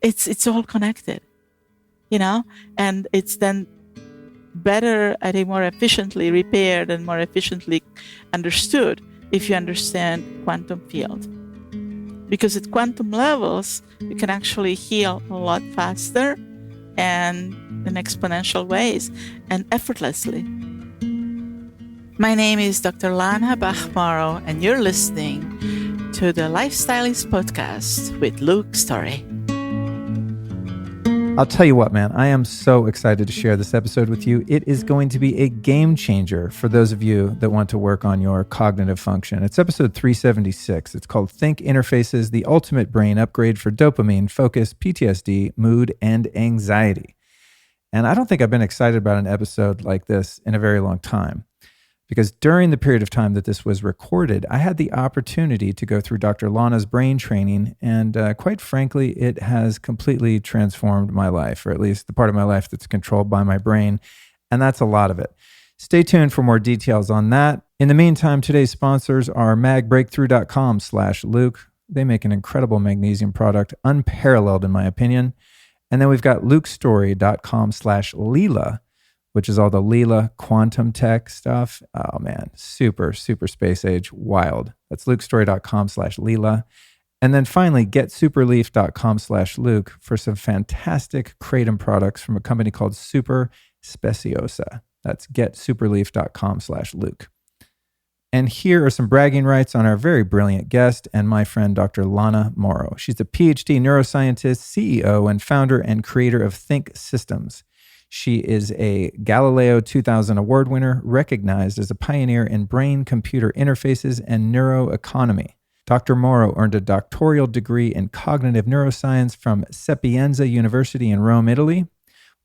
It's all connected, and it's then better, I think, more efficiently repaired and more efficiently understood if you understand quantum field. Because at quantum levels, you can actually heal a lot faster and in exponential ways and effortlessly. My name is Dr. Lana Bach-Morrow, and you're listening to the Lifestylist Podcast with Luke Story. I'll tell you what, man, I am so excited to share this episode with you. It is going to be a game changer for those of you that want to work on your cognitive function. It's episode 376. It's called Think Interfaces, the Ultimate Brain Upgrade for Dopamine, Focus, PTSD, Mood, and Anxiety. And I don't think I've been excited about an episode like this in a very long time. Because during the period of time that this was recorded, I had the opportunity to go through Dr. Lana's brain training, and quite frankly, it has completely transformed my life, or at least the part of my life that's controlled by my brain, and that's a lot of it. Stay tuned for more details on that. In the meantime, today's sponsors are magbreakthrough.com/Luke. They make an incredible magnesium product, unparalleled in my opinion. And then we've got lukestory.com/Leela, which is all the Leela quantum tech stuff. Oh man, super, super space age, wild. That's lukestory.com/Leela. And then finally, getsuperleaf.com/Luke for some fantastic kratom products from a company called Super Speciosa. That's getsuperleaf.com/Luke. And here are some bragging rights on our very brilliant guest and my friend, Dr. Lana Morrow. She's a PhD neuroscientist, CEO, and founder and creator of Think Systems. She is a Galileo 2000 award winner, recognized as a pioneer in brain-computer interfaces and neuroeconomy. Dr. Morrow earned a doctoral degree in cognitive neuroscience from Sapienza University in Rome, Italy,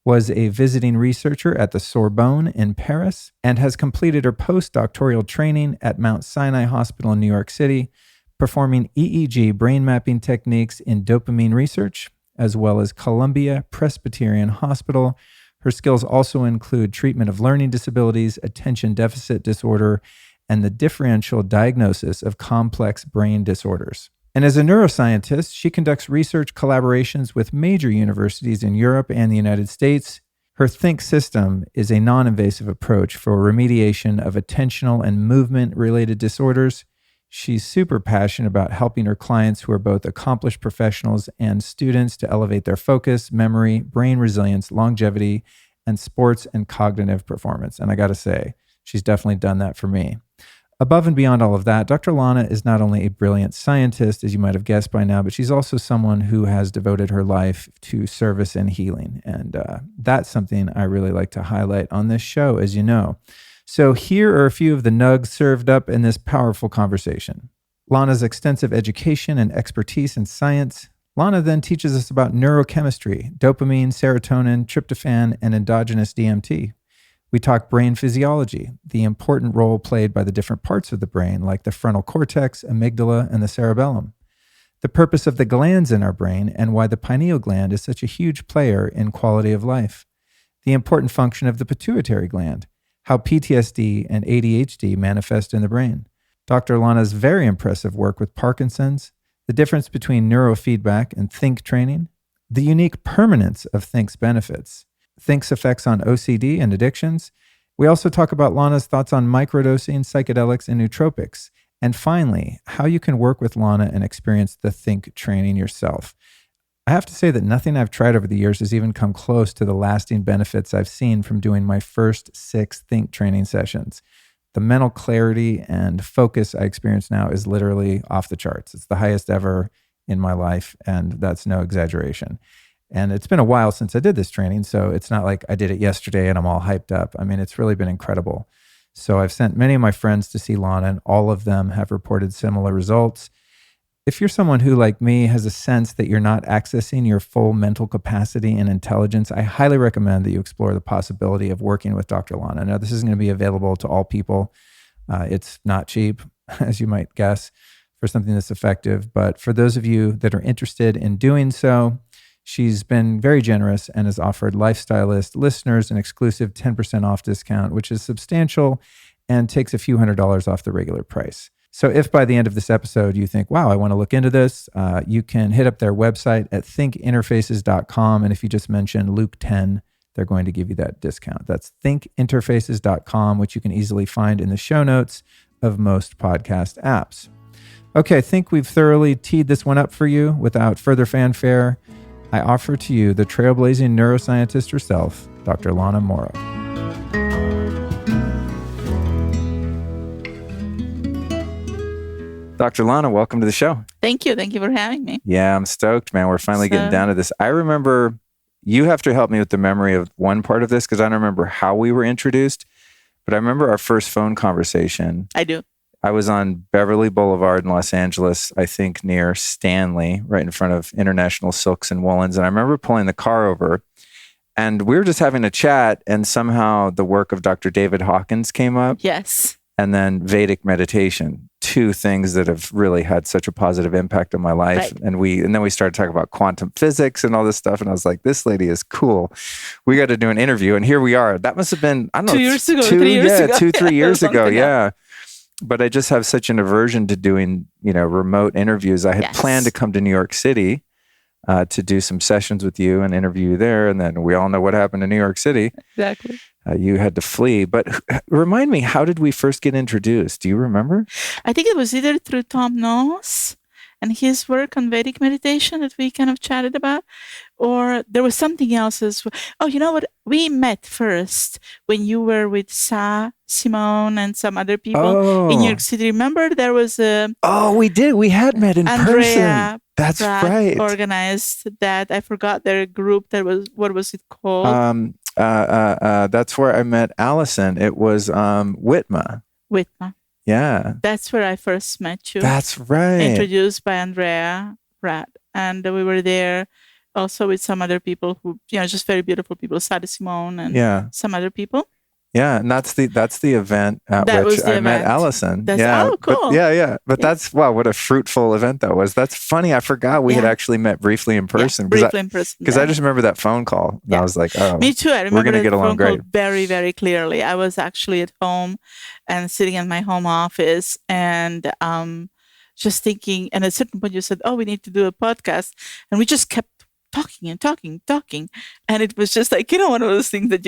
was a visiting researcher at the Sorbonne in Paris, and has completed her postdoctoral training at Mount Sinai Hospital in New York City, performing EEG brain mapping techniques in dopamine research, as well as Columbia Presbyterian Hospital. Her skills also include treatment of learning disabilities, attention deficit disorder, and the differential diagnosis of complex brain disorders. And as a neuroscientist, she conducts research collaborations with major universities in Europe and the United States. Her Think System is a non-invasive approach for remediation of attentional and movement-related disorders. She's super passionate about helping her clients who are both accomplished professionals and students to elevate their focus, memory, brain resilience, longevity, and sports and cognitive performance. And I got to say, she's definitely done that for me. Above and beyond all of that, Dr. Lana is not only a brilliant scientist, as you might have guessed by now, but she's also someone who has devoted her life to service and healing. And that's something I really like to highlight on this show, as you know. So here are a few of the nugs served up in this powerful conversation. Lana's extensive education and expertise in science. Lana then teaches us about neurochemistry, dopamine, serotonin, tryptophan, and endogenous DMT. We talk brain physiology, the important role played by the different parts of the brain, like the frontal cortex, amygdala, and the cerebellum. The purpose of the glands in our brain and why the pineal gland is such a huge player in quality of life. The important function of the pituitary gland. How PTSD and ADHD manifest in the brain. Dr. Lana's very impressive work with Parkinson's, the difference between neurofeedback and think training, the unique permanence of Think's benefits, Think's effects on OCD and addictions. We also talk about Lana's thoughts on microdosing, psychedelics, and nootropics. And finally, how you can work with Lana and experience the Think training yourself. I have to say that nothing I've tried over the years has even come close to the lasting benefits I've seen from doing my first 6 Think training sessions. The mental clarity and focus I experience now is literally off the charts. It's the highest ever in my life, and that's no exaggeration. And it's been a while since I did this training, so it's not like I did it yesterday and I'm all hyped up. I mean, it's really been incredible. So I've sent many of my friends to see Lana, and all of them have reported similar results. If you're someone who, like me, has a sense that you're not accessing your full mental capacity and intelligence, I highly recommend that you explore the possibility of working with Dr. Lana. Now, this isn't going to be available to all people. It's not cheap, as you might guess, for something that's effective. But for those of you that are interested in doing so, she's been very generous and has offered Lifestylist listeners an exclusive 10% off discount, which is substantial and takes a few $100s off the regular price. So if by the end of this episode you think, wow, I want to look into this, you can hit up their website at thinkinterfaces.com. And if you just mention Luke 10, they're going to give you that discount. That's thinkinterfaces.com, which you can easily find in the show notes of most podcast apps. Okay, I think we've thoroughly teed this one up for you. Without further fanfare, I offer to you the trailblazing neuroscientist herself, Dr. Lana Morrow. Dr. Lana, welcome to the show. Thank you. Thank you for having me. Yeah, I'm stoked, man. We're finally getting down to this. I remember, you have to help me with the memory of one part of this because I don't remember how we were introduced, but I remember our first phone conversation. I do. I was on Beverly Boulevard in Los Angeles, I think near Stanley, right in front of International Silks and Woolens. And I remember pulling the car over and we were just having a chat, and somehow the work of Dr. David Hawkins came up. Yes. And then Vedic meditation, two things that have really had such a positive impact on my life. Right. And then we started talking about quantum physics and all this stuff. And I was like, this lady is cool. We got to do an interview. And here we are. That must have been, I don't know, 2 years ago, 3 years ago. 3 years ago. Something Yeah. But I just have such an aversion to doing, remote interviews. I had planned to come to New York City to do some sessions with you and interview you there. And then we all know what happened in New York City. Exactly. You had to flee. But remind me, how did we first get introduced? Do you remember? I think it was either through Tom Knowles and his work on Vedic meditation that we kind of chatted about, or there was something else as well. Oh, you know what? We met first when you were with Simone and some other people in New York City. Remember there was a... Oh, we did. We had met in person. That's Pratt right. Organized that. I forgot their group. That was, what was it called? That's where I met Allison. It was Whitma. Whitma. Yeah. That's where I first met you. That's right. Introduced by Andrea Pratt. And we were there also with some other people who, just very beautiful people, Sada Simone and some other people. Yeah, and that's the event at which I met Allison. Oh, cool. But that's, wow, what a fruitful event that was. That's funny. I forgot we had actually met briefly in person. Briefly in person. Because I just remember that phone call. And I was like, oh. Me too. I remember we're going to get along great. Very, very clearly. I was actually at home and sitting in my home office and just thinking, and at a certain point you said, oh, we need to do a podcast. And we just kept talking and talking. And it was just like, one of those things that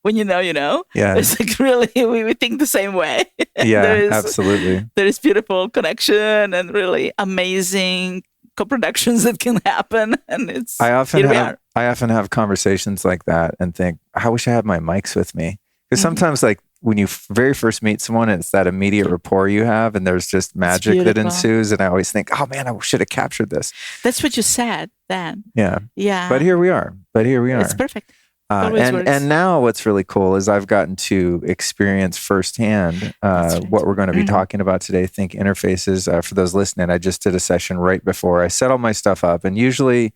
when you know. Yeah. It's like really, we think the same way. Yeah, absolutely. There is beautiful connection and really amazing co-productions that can happen. And I often have conversations like that and think, I wish I had my mics with me. Because sometimes like when you very first meet someone, it's that immediate rapport you have and there's just magic that ensues. And I always think, oh man, I should have captured this. That's what you said then. Yeah. Yeah. But here we are. It's perfect. And now what's really cool is I've gotten to experience firsthand what we're going to be talking about today, Think Interfaces. For those listening, I just did a session right before I set all my stuff up. And usually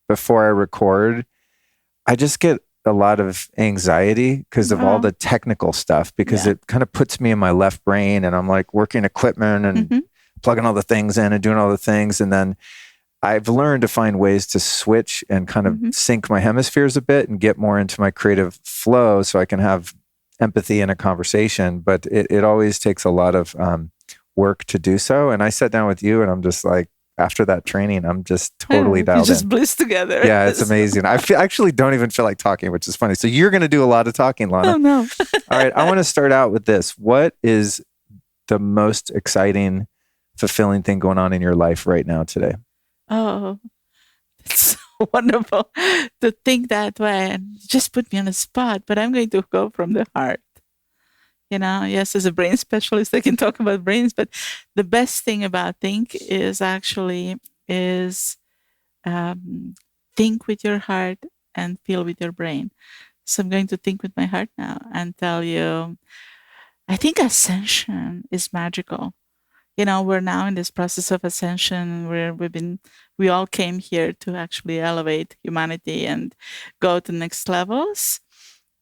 before I record, I just get a lot of anxiety because of all the technical stuff, because it kind of puts me in my left brain and I'm like working equipment and plugging all the things in and doing all the things. And then I've learned to find ways to switch and kind of sync my hemispheres a bit and get more into my creative flow so I can have empathy in a conversation. But it always takes a lot of work to do so. And I sat down with you and I'm just like, after that training, I'm just totally dialed in. You just bliss together. Yeah, it's amazing. I actually don't even feel like talking, which is funny. So you're going to do a lot of talking, Lana. Oh, no. All right. I want to start out with this. What is the most exciting, fulfilling thing going on in your life right now today? Oh, it's so wonderful to think that way and just put me on the spot. But I'm going to go from the heart. Yes, as a brain specialist, I can talk about brains, but the best thing about think is think with your heart and feel with your brain. So I'm going to think with my heart now and tell you, I think ascension is magical. We're now in this process of ascension where we all came here to actually elevate humanity and go to next levels.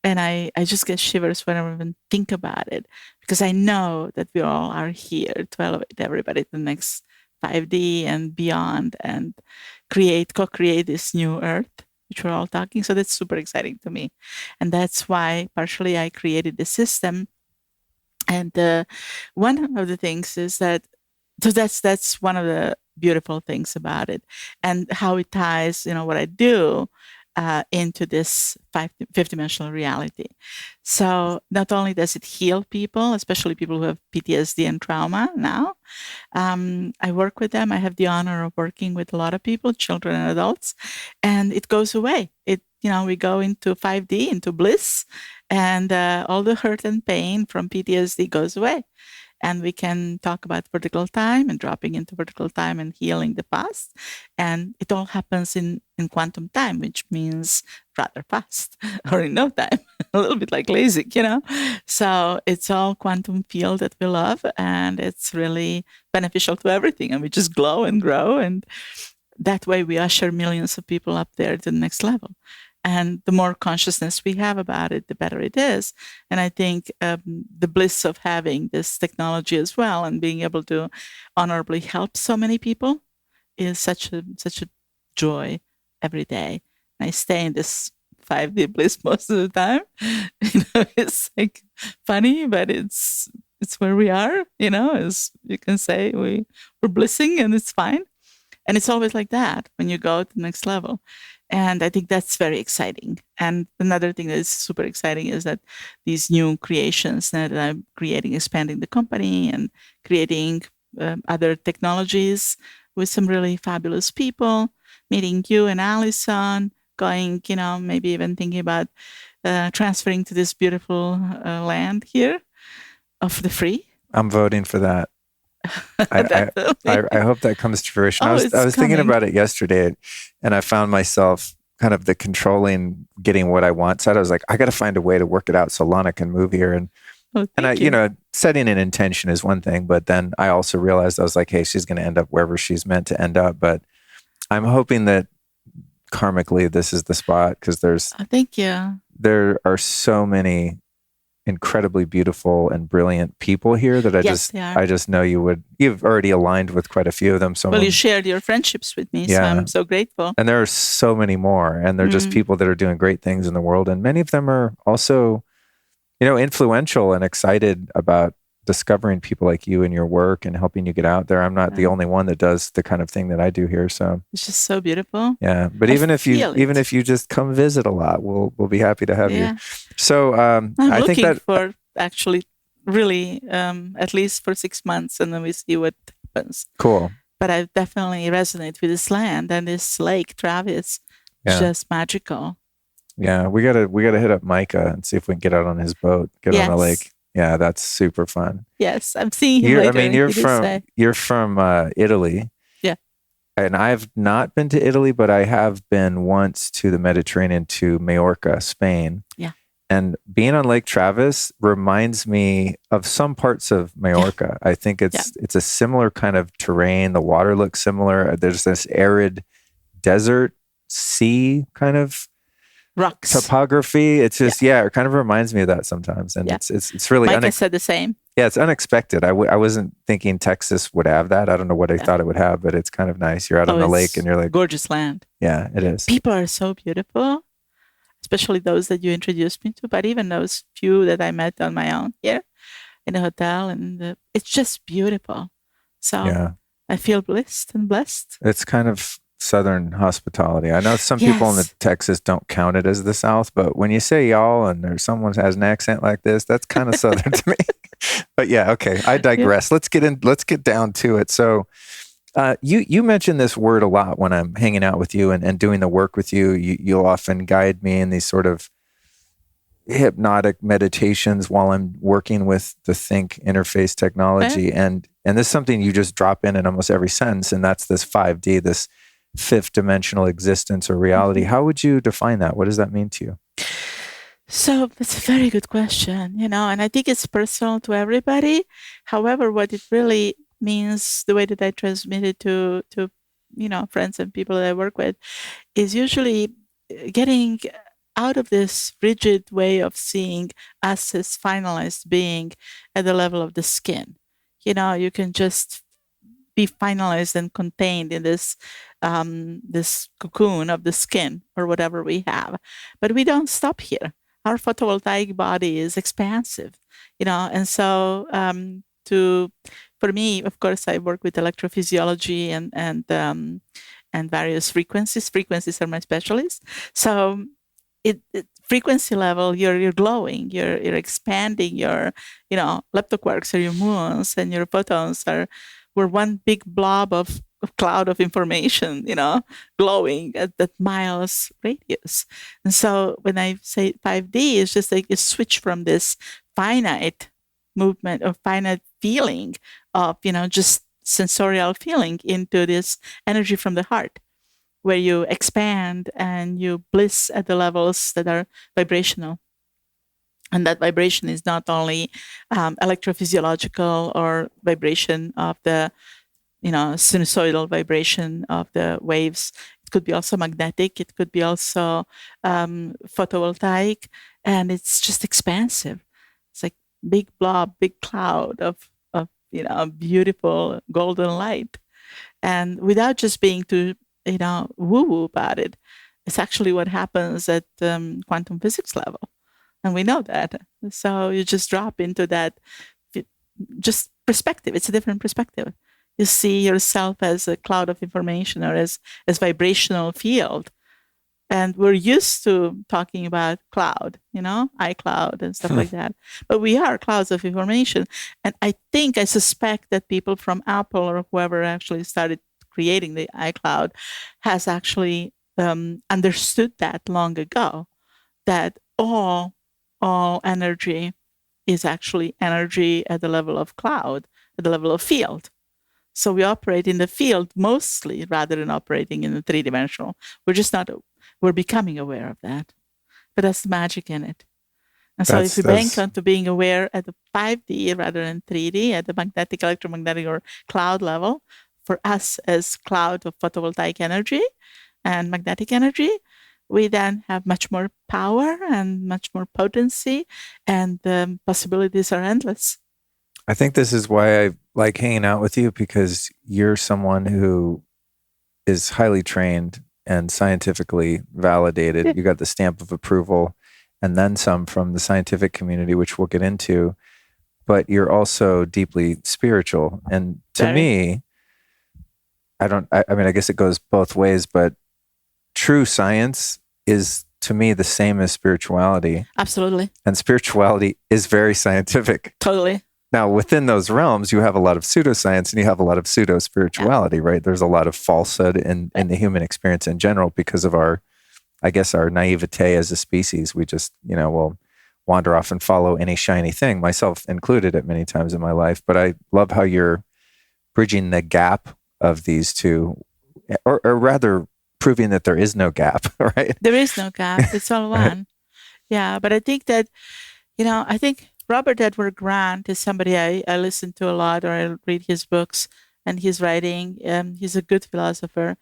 And I just get shivers whenever I even think about it, because I know that we all are here to elevate everybody to the next 5D and beyond and co-create this new earth, which we're all talking. So that's super exciting to me. And that's why partially I created the system And one of the things is that, so that's one of the beautiful things about it, and how it ties, what I do into this fifth dimensional reality. So not only does it heal people, especially people who have PTSD and trauma now, I work with them. I have the honor of working with a lot of people, children and adults, and it goes away. We go into 5D, into bliss, and all the hurt and pain from PTSD goes away. And we can talk about vertical time and dropping into vertical time and healing the past. And it all happens in quantum time, which means rather fast or in no time, a little bit like LASIK. So it's all quantum field that we love, and it's really beneficial to everything. And we just glow and grow. And that way we usher millions of people up there to the next level. And the more consciousness we have about it, the better it is. And I think the bliss of having this technology as well and being able to honorably help so many people is such a joy every day. And I stay in this 5D bliss most of the time. It's like funny, but it's where we are. As you can say, we're blissing and it's fine. And it's always like that when you go to the next level. And I think that's very exciting. And another thing that is super exciting is that these new creations that I'm creating, expanding the company and creating other technologies with some really fabulous people, meeting you and Allison, going, maybe even thinking about transferring to this beautiful land here of the free. I'm voting for that. I hope that comes to fruition. I was thinking about it yesterday, and I found myself kind of the controlling, getting what I want side. I was like, I got to find a way to work it out so Lana can move here. And setting an intention is one thing, but then I also realized I was like, hey, she's going to end up wherever she's meant to end up. But I'm hoping that karmically this is the spot, because thank you. There are so many incredibly beautiful and brilliant people here that I just know you've already aligned with quite a few of them. You shared your friendships with me, so I'm so grateful. And there are so many more, and they're just people that are doing great things in the world. And many of them are also, influential and excited about discovering people like you and your work and helping you get out there. I'm not the only one that does the kind of thing that I do here. So it's just so beautiful. Yeah. But even if you just come visit a lot, we'll be happy to have you. So I'm looking for actually really at least for 6 months, and then we see what happens. Cool. But I definitely resonate with this land and this lake, Travis. It's just magical. Yeah. We gotta hit up Micah and see if we can get out on his boat, get on the lake. Yeah, that's super fun. Yes, I'm seeing him later. I mean, you're from Italy. Yeah. And I've not been to Italy, but I have been once to the Mediterranean, to Majorca, Spain. Yeah. And being on Lake Travis reminds me of some parts of Majorca. I think it's a similar kind of terrain. The water looks similar. There's this arid desert sea kind of rocks topography. It's just it kind of reminds me of that sometimes, and it's really. Mike said the same. Yeah, it's unexpected. I wasn't thinking Texas would have that. I don't know what I thought it would have, but it's kind of nice. You're out on the lake, and you're like, gorgeous land. Yeah, it is. People are so beautiful, especially those that you introduced me to. But even those few that I met on my own here in a hotel, and it's just beautiful. So I feel blessed. It's kind of Southern hospitality. I know some people in the Texas don't count it as the South, but when you say y'all and there's someone has an accent like this, that's kind of Southern to me. But okay, I digress. Let's get down to it. So you mention this word a lot when I'm hanging out with you and doing the work with you. You'll often guide me in these sort of hypnotic meditations while I'm working with the Think interface technology. And this is something you just drop in almost every sentence, and that's this 5D, this fifth dimensional existence or reality. How would you define that? What does that mean to you? So it's a very good question, and I think it's personal to everybody. However, what it really means, the way that I transmit it to friends and people that I work with, is usually getting out of this rigid way of seeing us as finalized being at the level of the skin. You can just be finalized and contained in this this cocoon of the skin or whatever we have. But we don't stop here. our photovoltaic body is expansive, and so for me, of course, I work with electrophysiology and various frequencies. Frequencies are my specialist. So frequency level, you're glowing, you're expanding your, leptoquarks are your muons, and your photons were one big blob of cloud of information, glowing at that miles radius. And so when I say 5D, it's just like a switch from this finite movement or finite feeling of, just sensorial feeling into this energy from the heart, where you expand and you bliss at the levels that are vibrational. And that vibration is not only electrophysiological or vibration of the, sinusoidal vibration of the waves. It could be also magnetic. It could be also photovoltaic. And it's just expansive. It's like big blob, big cloud of beautiful golden light. And without just being too, woo-woo about it, it's actually what happens at quantum physics level. And we know that. So you just drop into that just perspective. It's a different perspective. You see yourself as a cloud of information or as vibrational field. And we're used to talking about cloud, iCloud and stuff like that. But we are clouds of information. And I suspect that people from Apple or whoever actually started creating the iCloud has actually understood that long ago, that all energy is actually energy at the level of cloud, at the level of field. So we operate in the field mostly rather than operating in the three-dimensional. We're becoming aware of that. But that's the magic in it. And so if we bank onto being aware at the 5D rather than 3D, at the magnetic, electromagnetic, or cloud level, for us as cloud of photovoltaic energy and magnetic energy, we then have much more power and much more potency, and the possibilities are endless. I think this is why I like hanging out with you, because you're someone who is highly trained and scientifically validated. Yeah. You got the stamp of approval and then some from the scientific community, which we'll get into, but you're also deeply spiritual. And to me, I guess it goes both ways, but true science is, to me, the same as spirituality. Absolutely. And spirituality is very scientific. Totally. Now, within those realms, you have a lot of pseudoscience and you have a lot of pseudo-spirituality, right? There's a lot of falsehood in the human experience in general because of our naivete as a species. We just, will wander off and follow any shiny thing, myself included at many times in my life. But I love how you're bridging the gap of these two, or rather proving that there is no gap, right? There is no gap. It's all one. Right. Yeah, but I think that, I think Robert Edward Grant is somebody I listen to a lot, or I read his books and his writing. He's a good philosopher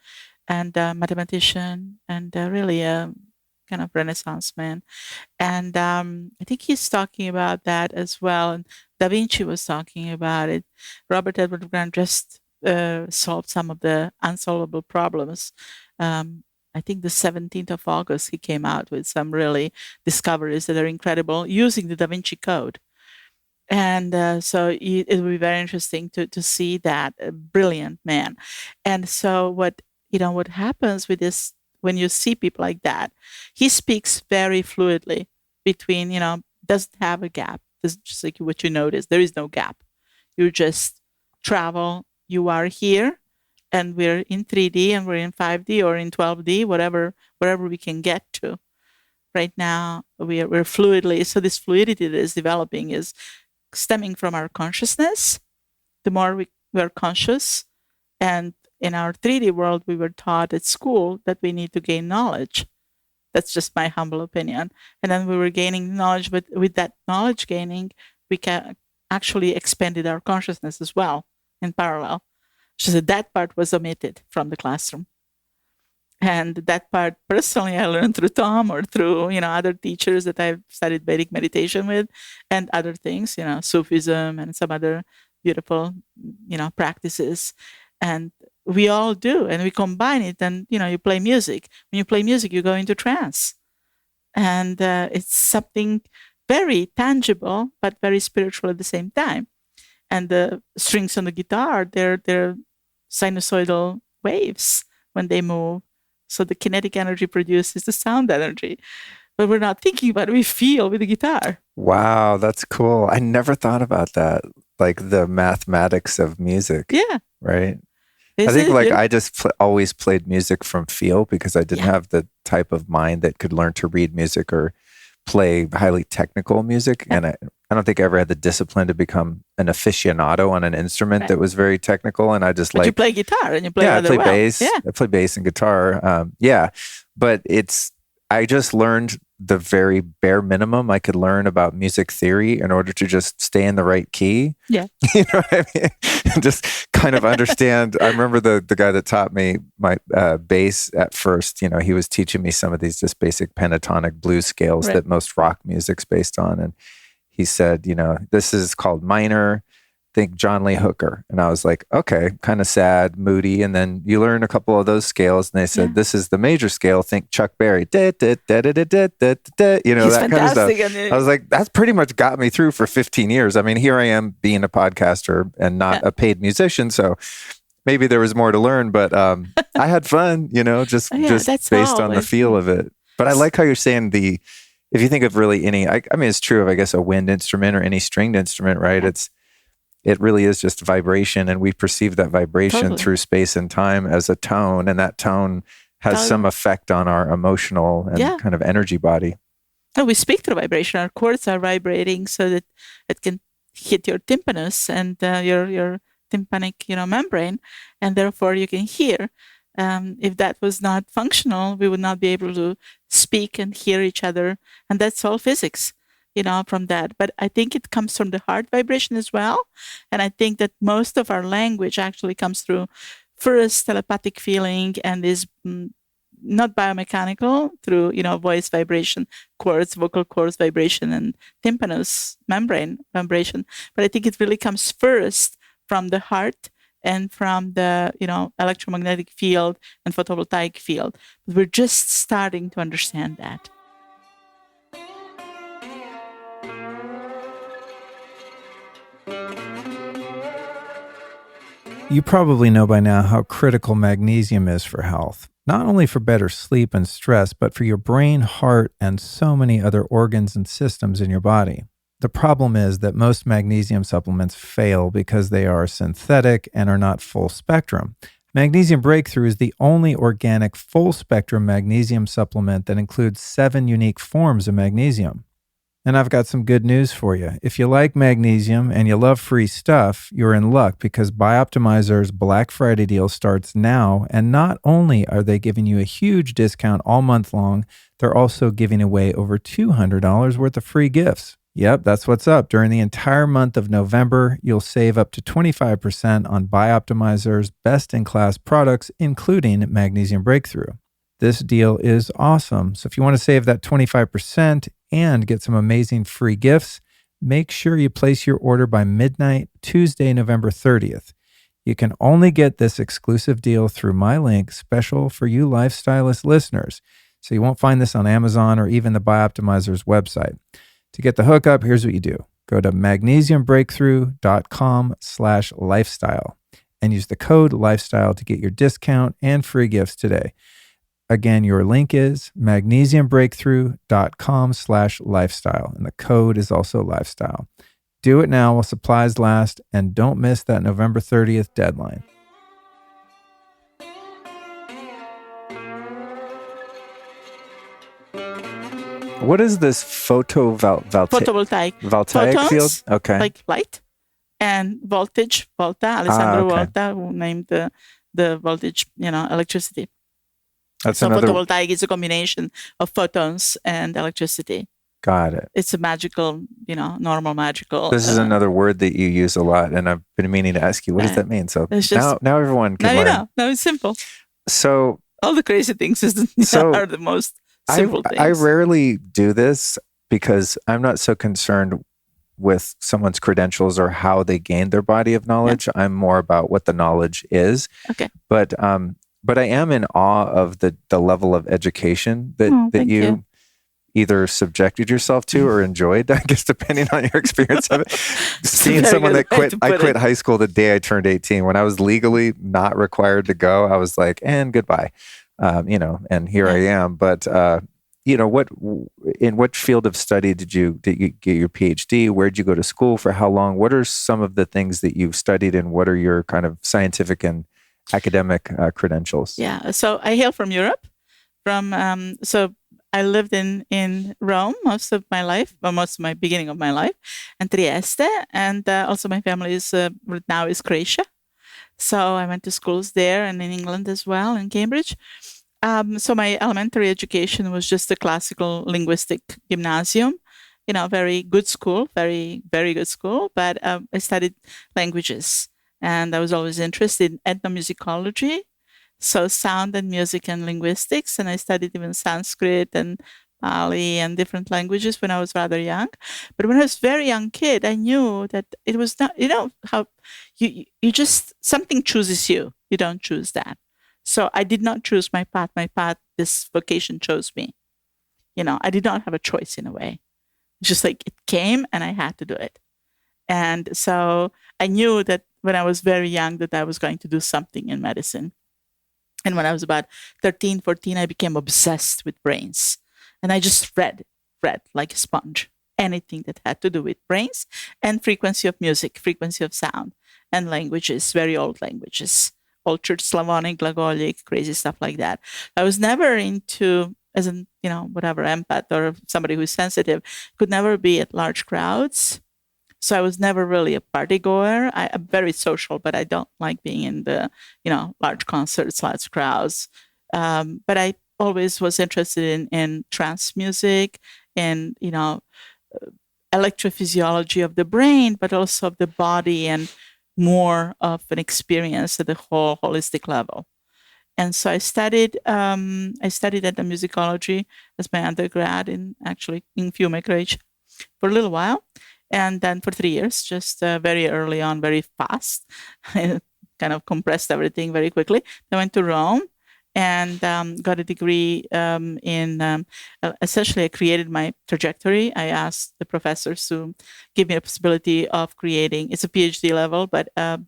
and a mathematician, and really a kind of Renaissance man. And I think he's talking about that as well. And Da Vinci was talking about it. Robert Edward Grant just solved some of the unsolvable problems. I think the 17th of August, he came out with some really discoveries that are incredible using the Da Vinci Code. And so it will be very interesting to see that brilliant man. And so what happens with this, when you see people like that, he speaks very fluidly between, doesn't have a gap. It's just like what you notice. There is no gap. You just travel. You are here, and we're in 3D, and we're in 5D or in 12D, wherever we can get to. Right now, we're fluidly. So this fluidity that is developing is stemming from our consciousness. The more we are conscious, and in our 3D world, we were taught at school that we need to gain knowledge. That's just my humble opinion. And then we were gaining knowledge, but with that knowledge gaining, we can actually expanded our consciousness as well in parallel. So that part was omitted from the classroom. And that part, personally, I learned through Tom or through, other teachers that I've studied Vedic meditation with, and other things, Sufism and some other beautiful, practices. And we all do, and we combine it. And, you play music. When you play music, you go into trance. And it's something very tangible, but very spiritual at the same time. And the strings on the guitar, they're sinusoidal waves when they move. So the kinetic energy produces the sound energy. But we're not thinking about it. We feel with the guitar. Wow, that's cool. I never thought about that. Like the mathematics of music. Yeah. Right. I think I just always played music from feel because I didn't have the type of mind that could learn to read music or play highly technical music. And I don't think I ever had the discipline to become an aficionado on an instrument that was very technical. And I just you play guitar and you play I play well. bass. Yeah. I play bass and guitar. But I just learned the very bare minimum I could learn about music theory in order to just stay in the right key. Yeah. You know what I mean? And just kind of understand. I remember the guy that taught me my bass at first, he was teaching me some of these just basic pentatonic blues scales that most rock music's based on. And he said, this is called minor. Think John Lee Hooker. And I was like, okay, kind of sad, moody. And then you learn a couple of those scales. And they said, this is the major scale. Think Chuck Berry. Da, da, da, da, da, da, da, da, that kind of stuff. I was like, that's pretty much got me through for 15 years. I mean, here I am being a podcaster and not a paid musician. So maybe there was more to learn, but I had fun, just based on the feel of it. But I like how you're saying if you think of really I mean, it's true of, I guess, a wind instrument or any stringed instrument, right? It really is just vibration, and we perceive that vibration through space and time as a tone, and that tone has some effect on our emotional and kind of energy body. Oh, we speak through vibration. Our chords are vibrating so that it can hit your tympanus and your tympanic, membrane, and therefore you can hear. If that was not functional, we would not be able to speak and hear each other, and that's all physics. From that. But I think it comes from the heart vibration as well. And I think that most of our language actually comes through first telepathic feeling and is not biomechanical through, voice vibration, chords, vocal cords vibration, and tympanus membrane vibration. But I think it really comes first from the heart and from the, electromagnetic field and photovoltaic field. But we're just starting to understand that. You probably know by now how critical magnesium is for health, not only for better sleep and stress, but for your brain, heart, and so many other organs and systems in your body. The problem is that most magnesium supplements fail because they are synthetic and are not full spectrum. Magnesium Breakthrough is the only organic full spectrum magnesium supplement that includes 7 unique forms of magnesium. And I've got some good news for you. If you like magnesium and you love free stuff, you're in luck because Bioptimizer's Black Friday deal starts now. And not only are they giving you a huge discount all month long, they're also giving away over $200 worth of free gifts. Yep, that's what's up. During the entire month of November, you'll save up to 25% on Bioptimizer's best-in-class products, including Magnesium Breakthrough. This deal is awesome. So if you want to save that 25% and get some amazing free gifts, make sure you place your order by midnight, Tuesday, November 30th. You can only get this exclusive deal through my link, special for you lifestylist listeners. So you won't find this on Amazon or even the Bioptimizer's website. To get the hookup, here's what you do. Go to magnesiumbreakthrough.com/lifestyle and use the code lifestyle to get your discount and free gifts today. Again, your link is magnesiumbreakthrough.com/lifestyle, and the code is also lifestyle. Do it now while supplies last, and don't miss that November 30th deadline. What is this photovoltaic photons, field? Okay. Like light and voltage, Volta, Alessandro Volta, who named the voltage, electricity. Photovoltaic is a combination of photons and electricity. Got it. It's a magical, normal magical. This is another word that you use a lot, and I've been meaning to ask you, what does that mean? So now everyone can learn. Now it's simple. So all the crazy things are the most simple things. I rarely do this because I'm not so concerned with someone's credentials or how they gained their body of knowledge. Yeah. I'm more about what the knowledge is. Okay. But I am in awe of the level of education that you either subjected yourself to or enjoyed, I guess, depending on your experience of it. Seeing very someone good that way quit, to I put quit it. high school the day I turned 18. When I was legally not required to go, I was like, and goodbye, and here I am. But, in what field of study did you get your PhD? Where'd you go to school for how long? What are some of the things that you've studied, and what are your kind of scientific and academic credentials? Yeah. So I hail from Europe. So I lived in Rome most of my life, or most of my beginning of my life, and Trieste, and also my family is now is Croatia. So I went to schools there and in England as well, in Cambridge. So my elementary education was just a classical linguistic gymnasium, very good school, very, very good school. But I studied languages, and I was always interested in ethnomusicology, so sound and music and linguistics. And I studied even Sanskrit and Pali and different languages when I was rather young. But when I was a very young kid, I knew that it was not, how you just, something chooses you. You don't choose that. So I did not choose my path. This vocation chose me. I did not have a choice in a way. Just like it came and I had to do it. And so I knew that when I was very young that I was going to do something in medicine. And when I was about 13, 14, I became obsessed with brains. And I just read like a sponge, anything that had to do with brains and frequency of music, frequency of sound, and languages, very old languages, Old Slavonic, Glagolic, crazy stuff like that. I was never into, as an, whatever, empath or somebody who's sensitive, could never be at large crowds. So I was never really a party goer. I'm very social, but I don't like being in the, large concerts, large crowds. But I always was interested in trance music and, electrophysiology of the brain, but also of the body and more of an experience at the whole holistic level. And so I studied ethnomusicology as my undergrad in Fiume, Croatia, for a little while. And then for 3 years, just very early on, very fast, kind of compressed everything very quickly. I went to Rome and got a degree essentially I created my trajectory. I asked the professors to give me a possibility of creating, it's a PhD level, but I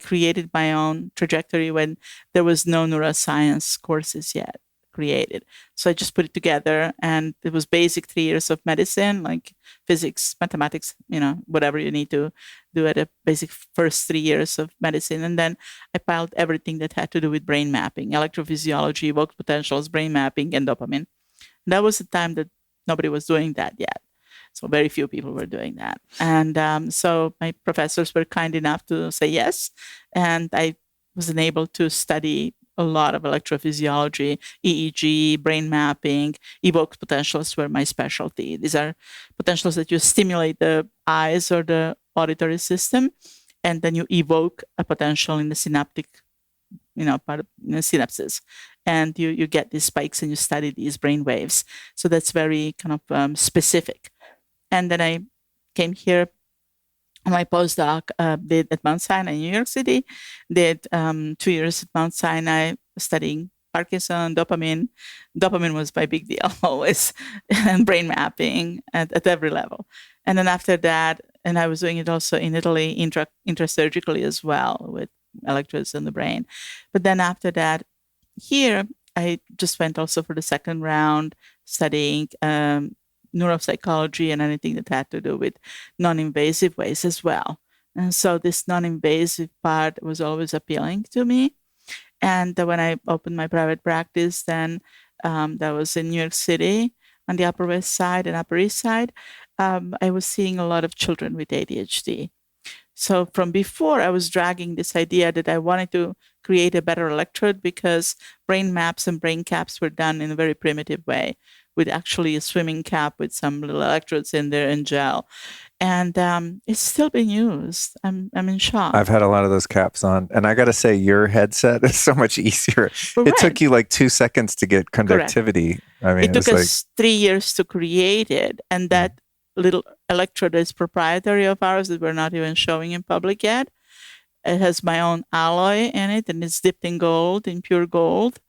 created my own trajectory when there was no neuroscience courses yet created. So I just put it together, and it was basic 3 years of medicine, like physics, mathematics, whatever you need to do at a basic first 3 years of medicine. And then I piled everything that had to do with brain mapping, electrophysiology, evoked potentials, brain mapping, and dopamine. And that was the time that nobody was doing that yet. So very few people were doing that. And so my professors were kind enough to say yes. And I was enabled to study a lot of electrophysiology, EEG, brain mapping, evoked potentials were my specialty. These are potentials that you stimulate the eyes or the auditory system, and then you evoke a potential in the synaptic, part of the synapses. And you get these spikes and you study these brain waves. So that's very kind of specific. And then I came here on my postdoc, did at Mount Sinai in New York City, did 2 years at Mount Sinai studying Parkinson, dopamine. Dopamine was my big deal always, and brain mapping at every level. And then after that, and I was doing it also in Italy, intrasurgically as well, with electrodes in the brain. But then after that, here, I just went also for the second round studying neuropsychology and anything that had to do with non-invasive ways as well. And so this non-invasive part was always appealing to me. And when I opened my private practice, then that was in New York City on the Upper West Side and Upper East Side. I was seeing a lot of children with ADHD. So from before, I was dragging this idea that I wanted to create a better electrode because brain maps and brain caps were done in a very primitive way, with actually a swimming cap with some little electrodes in there and gel. And it's still being used. I'm in shock. I've had a lot of those caps on, and I got to say, your headset is so much easier. Well, it took you like 2 seconds to get conductivity. Correct. I mean, it took us 3 years to create it, and that little electrode is proprietary of ours that we're not even showing in public yet. It has my own alloy in it, and it's dipped in gold, in pure gold,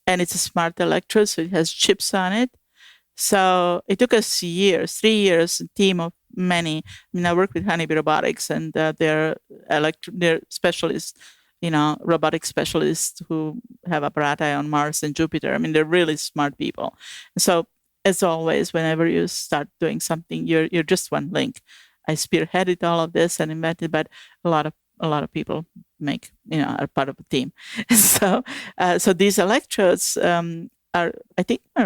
and it's a smart electrode, so it has chips on it. So it took us years, 3 years, a team of many. I mean, I work with Honeybee Robotics, and they're specialists, robotic specialists who have apparati on Mars and Jupiter. I mean, they're really smart people. So as always, whenever you start doing something, you're just one link. I spearheaded all of this and invented, but a lot of people are part of the team. So these electrodes are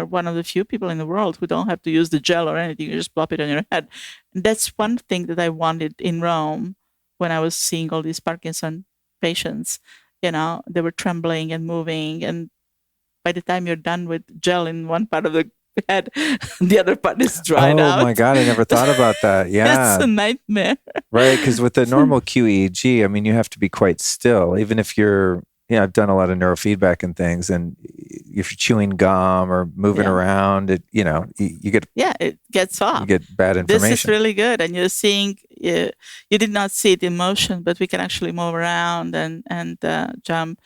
one of the few people in the world who don't have to use the gel or anything. You just plop it on your head. And that's one thing that I wanted in Rome when I was seeing all these Parkinson patients. They were trembling and moving, and by the time you're done with gel in one part of the head, the other part is dried out. Oh my God, I never thought about that. Yeah. It's a nightmare. Right, because with the normal QEEG, I mean, you have to be quite still, even if you're, I've done a lot of neurofeedback and things, and if you're chewing gum or moving around, it, you get... Yeah, it gets off. You get bad information. This is really good. And you're seeing, you did not see it in motion, but we can actually move around and jump.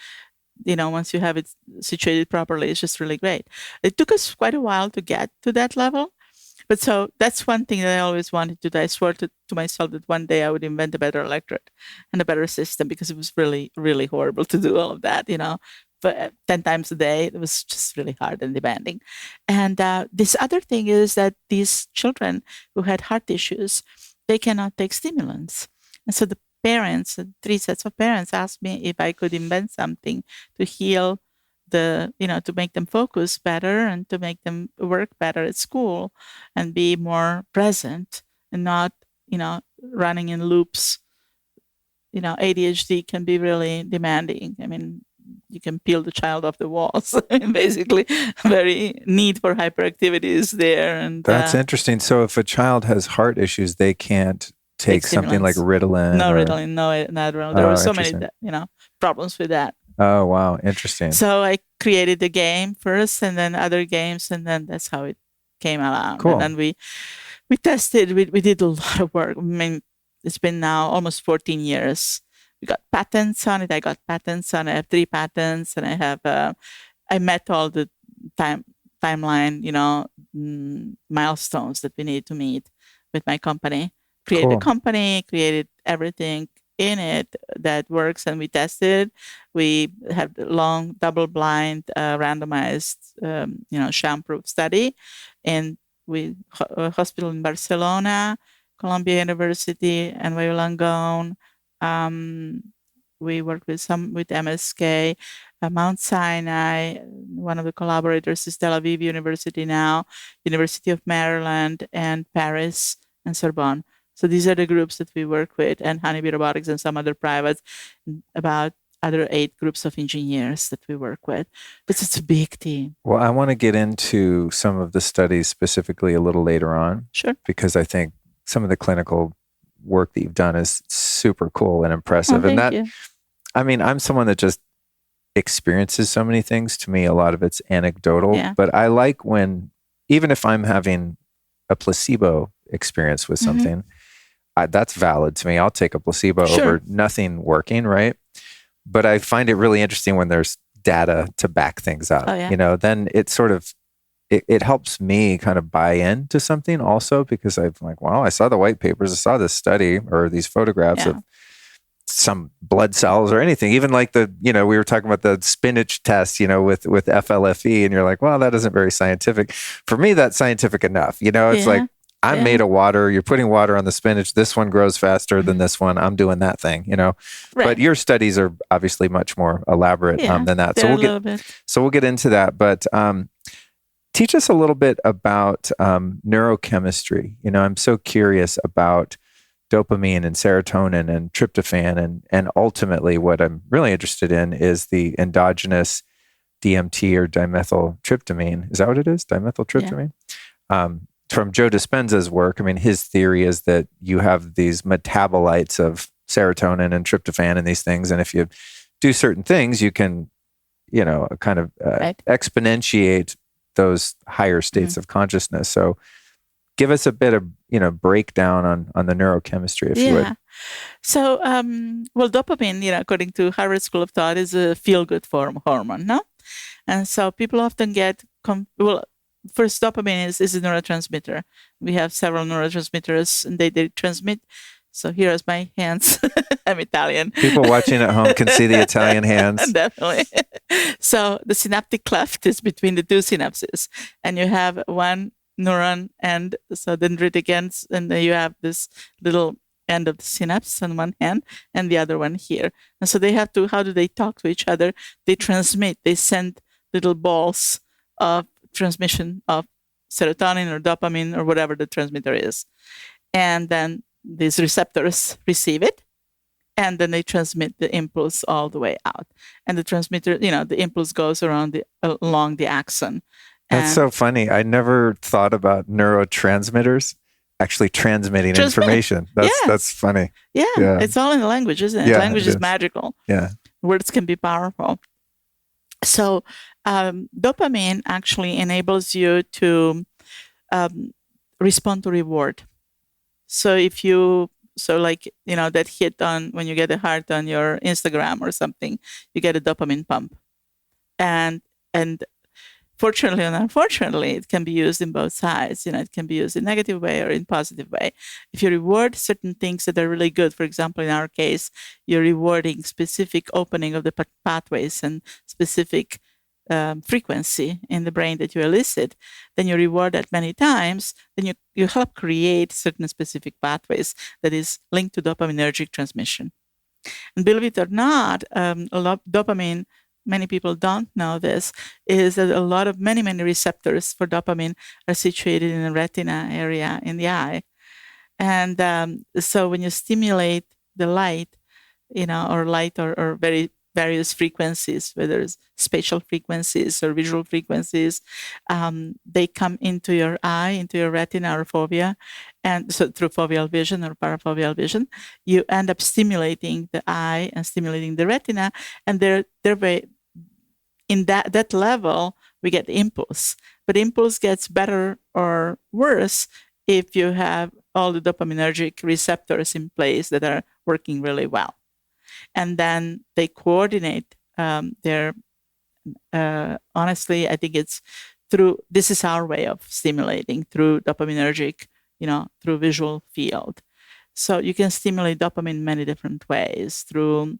Once you have it situated properly, it's just really great. It took us quite a while to get to that level. But so that's one thing that I always wanted to do. I swore to myself that one day I would invent a better electrode and a better system, because it was really, really horrible to do all of that, but 10 times a day. It was just really hard and demanding. And this other thing is that these children who had heart issues, they cannot take stimulants. And so the parents, 3 sets of parents, asked me if I could invent something to heal to make them focus better and to make them work better at school and be more present and not, running in loops. ADHD can be really demanding. I mean, you can peel the child off the walls. Basically, very need for hyperactivity is there. And that's interesting. So if a child has heart issues, they can't take something like Ritalin? No Ritalin, no Adderall. There were so many, problems with that. Oh, wow. Interesting. So I created the game first, and then other games, and then that's how it came along. Cool. And then we tested, we did a lot of work. I mean, it's been now almost 14 years. We got patents on it. I got patents on it. I have 3 patents, and I have, I met all the timeline, milestones that we need to meet with my company. Created a company, created everything in it that works, and we tested. We have long double-blind, randomized, sham-proof study, and we hospital in Barcelona, Columbia University, NYU Langone. We work with MSK, Mount Sinai. One of the collaborators is Tel Aviv University now, University of Maryland, and Paris and Sorbonne. So these are the groups that we work with, and Honeybee Robotics and some other privates, about other 8 groups of engineers that we work with. But it's a big team. Well, I want to get into some of the studies specifically a little later on. Sure. Because I think some of the clinical work that you've done is super cool and impressive. Oh, thank you. I mean, I'm someone that just experiences so many things. To me, a lot of it's anecdotal, but I like when, even if I'm having a placebo experience with something, that's valid to me. I'll take a placebo over nothing working, right? But I find it really interesting when there's data to back things up. Then it sort of, it helps me kind of buy into something also, because I'm like, wow, I saw the white papers, I saw this study or these photographs of some blood cells or anything, even like we were talking about the spinach test, with FLFE, and you're like, well, that isn't very scientific. For me, that's scientific enough. It's like, I'm made of water. You're putting water on the spinach. This one grows faster than this one. I'm doing that thing, Right. But your studies are obviously much more elaborate than that. So we'll get into that. But teach us a little bit about neurochemistry. I'm so curious about dopamine and serotonin and tryptophan, and ultimately what I'm really interested in is the endogenous DMT or dimethyltryptamine. Is that what it is? Dimethyltryptamine? Yeah. From Joe Dispenza's work, I mean, his theory is that you have these metabolites of serotonin and tryptophan and these things, and if you do certain things, you can, kind of exponentiate those higher states of consciousness. So give us a bit of, breakdown on the neurochemistry, if you would. So, dopamine, according to Harvard School of Thought, is a feel-good hormone, no? And so people often get, first, dopamine is a neurotransmitter. We have several neurotransmitters, and they transmit. So here's my hands. I'm Italian. People watching at home can see the Italian hands. Definitely. So the synaptic cleft is between the two synapses, and you have one neuron and so dendritic ends, and then you have this little end of the synapse on one hand and the other one here. And so they have to, how do they talk to each other? They transmit, they send little balls of transmission of serotonin or dopamine or whatever the transmitter is. And then these receptors receive it, and then they transmit the impulse all the way out. And the transmitter, the impulse goes along the axon. That's so funny. I never thought about neurotransmitters actually transmitting information. That's funny. Yeah, it's all in the language, isn't it? Yeah, language is magical. Yeah. Words can be powerful. So dopamine actually enables you to respond to reward. So that hit on when you get a heart on your Instagram or something, you get a dopamine pump. And fortunately and unfortunately, it can be used in both sides. It can be used in a negative way or in positive way. If you reward certain things that are really good, for example, in our case, you're rewarding specific opening of the pathways and specific frequency in the brain that you elicit, then you reward that many times, then you help create certain specific pathways that is linked to dopaminergic transmission. And believe it or not, dopamine, many people don't know this, is that a lot of many receptors for dopamine are situated in the retina area in the eye. And so when you stimulate the light, or light or very various frequencies, whether it's spatial frequencies or visual frequencies, they come into your eye, into your retina or fovea, and so through foveal vision or parafoveal vision, you end up stimulating the eye and stimulating the retina, and they're very, in that level, we get the impulse. But impulse gets better or worse if you have all the dopaminergic receptors in place that are working really well. And then they coordinate their, honestly, I think it's this is our way of stimulating through dopaminergic, through visual field. So you can stimulate dopamine in many different ways through,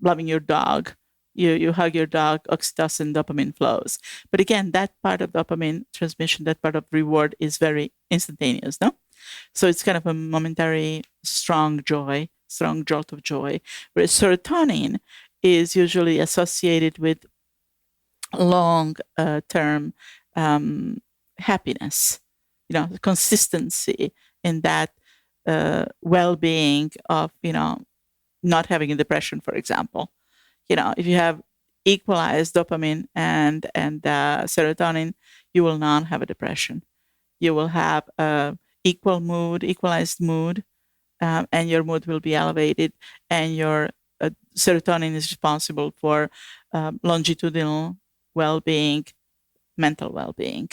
loving your dog. You hug your dog, oxytocin, dopamine flows. But again, that part of dopamine transmission, that part of reward is very instantaneous, no? So it's kind of a momentary, strong jolt of joy, whereas serotonin is usually associated with long-term happiness, consistency in that well-being of, not having a depression, for example. If you have equalized dopamine and serotonin, you will not have a depression. You will have equalized mood, and your mood will be elevated, and your serotonin is responsible for longitudinal well-being, mental well-being.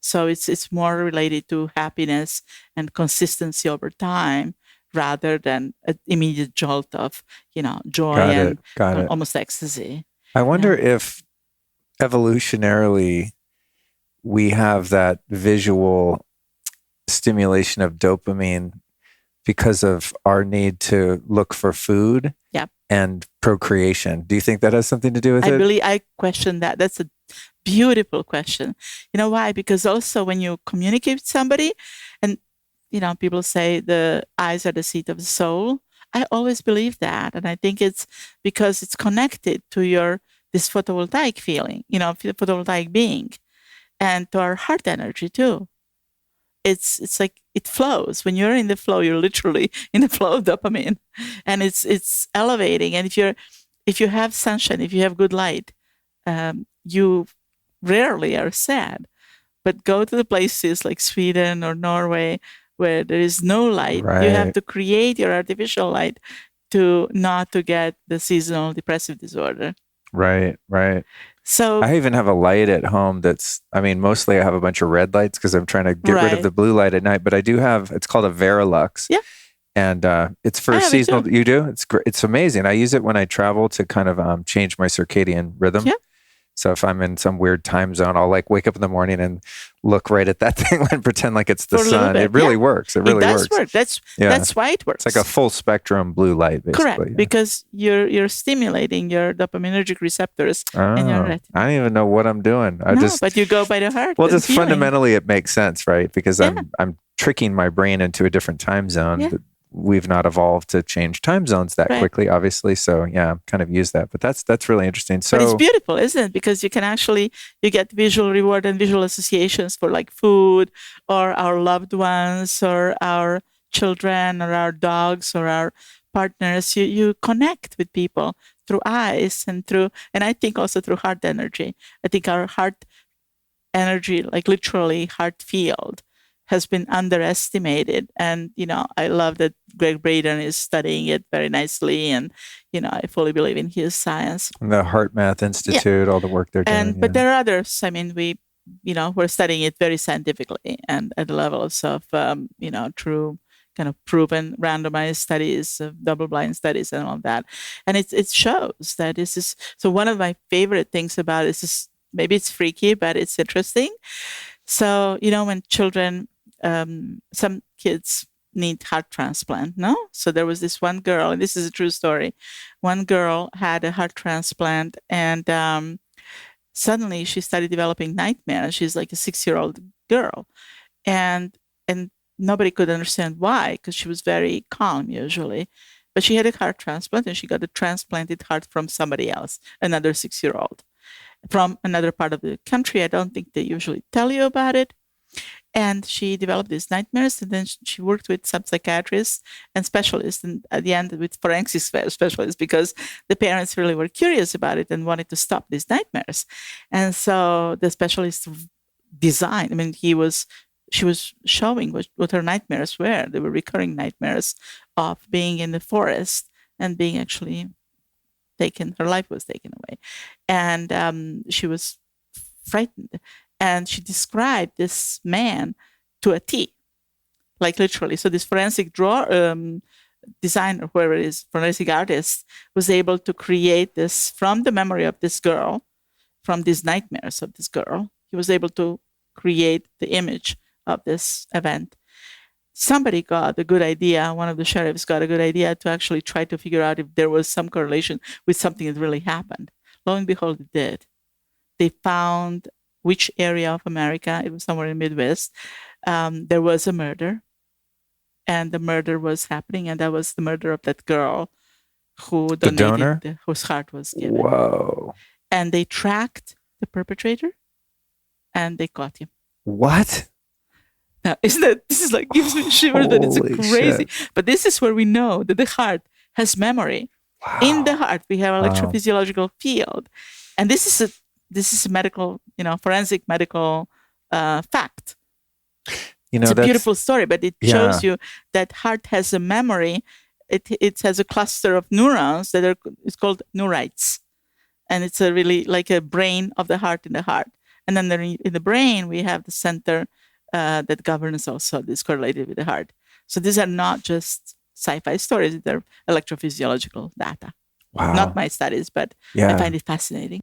So it's more related to happiness and consistency over time rather than an immediate jolt of, joy and almost ecstasy. I wonder if evolutionarily we have that visual stimulation of dopamine because of our need to look for food and procreation. Do you think that has something to do with it? I question that. That's a beautiful question. You know why? Because also when you communicate with somebody, and people say the eyes are the seat of the soul. I always believe that, and I think it's because it's connected to this photovoltaic feeling, photovoltaic being, and to our heart energy too. It's like it flows. When you're in the flow, you're literally in the flow of dopamine, and it's elevating. And if you have sunshine, if you have good light, you rarely are sad. But go to the places like Sweden or Norway where there is no light. Right. You have to create your artificial light not to get the seasonal depressive disorder. Right. So I even have a light at home mostly I have a bunch of red lights because I'm trying to get rid of the blue light at night, but I do have, it's called a Verilux. Yeah. And it's for seasonal. You do? It's great. It's amazing. I use it when I travel to kind of change my circadian rhythm. Yeah. So if I'm in some weird time zone, I'll like wake up in the morning and look right at that thing and pretend like it's the sun. It really works. It really does works. work. That's why it works. It's like a full spectrum blue light, basically. Correct, because you're stimulating your dopaminergic receptors in your retina. I don't even know what I'm doing. But you go by the heart. Well, just fundamentally, it makes sense, right? Because I'm tricking my brain into a different time zone. Yeah. We've not evolved to change time zones that quickly, obviously. So kind of use that. But that's really interesting. So, but it's beautiful, isn't it? Because you can you get visual reward and visual associations for like food or our loved ones or our children or our dogs or our partners. You connect with people through eyes and I think also through heart energy. I think our heart energy, like literally heart field, has been underestimated. And, I love that Greg Braden is studying it very nicely. And, I fully believe in his science. And the Heart Math Institute, all the work they're doing. But there are others. I mean, we're studying it very scientifically and at the levels of, true kind of proven randomized studies, double-blind studies and all of that. And it shows that this is, so one of my favorite things about it is maybe it's freaky, but it's interesting. So, when children, some kids need heart transplant, no? So there was this one girl, and this is a true story. One girl had a heart transplant, and suddenly she started developing nightmares. She's like a 6-year-old girl, and nobody could understand why, because she was very calm usually. But she had a heart transplant, and she got a transplanted heart from somebody else, another 6-year-old, from another part of the country. I don't think they usually tell you about it. And she developed these nightmares, and then she worked with some psychiatrists and specialists, and at the end with forensic specialists, because the parents really were curious about it and wanted to stop these nightmares. And so the specialist designed, she was showing what her nightmares were. They were recurring nightmares of being in the forest and being actually taken, her life was taken away. And she was frightened. And she described this man to a T, like literally. So this forensic designer, whoever it is, forensic artist, was able to create this from the memory of this girl, from these nightmares of this girl. He was able to create the image of this event. Somebody got a good idea, one of the sheriffs got a good idea to actually try to figure out if there was some correlation with something that really happened. Lo and behold, it did. They found which area of America, it was somewhere in the Midwest, there was a murder, and the murder was happening, and that was the murder of that girl who donated, whose heart was given. Whoa. And they tracked the perpetrator, and they caught him. What? Now, this is like, gives me shivers that it's crazy. Shit. But this is where we know that the heart has memory. Wow. In the heart, we have electrophysiological field. And this is a medical, forensic medical fact. It's a beautiful story, but it shows you that heart has a memory. It has a cluster of neurons it's called neurites. And it's a really like a brain of the heart in the heart. And then in the brain, we have the center that governs also this correlated with the heart. So these are not just sci-fi stories. They're electrophysiological data. Wow. Not my studies, but I find it fascinating.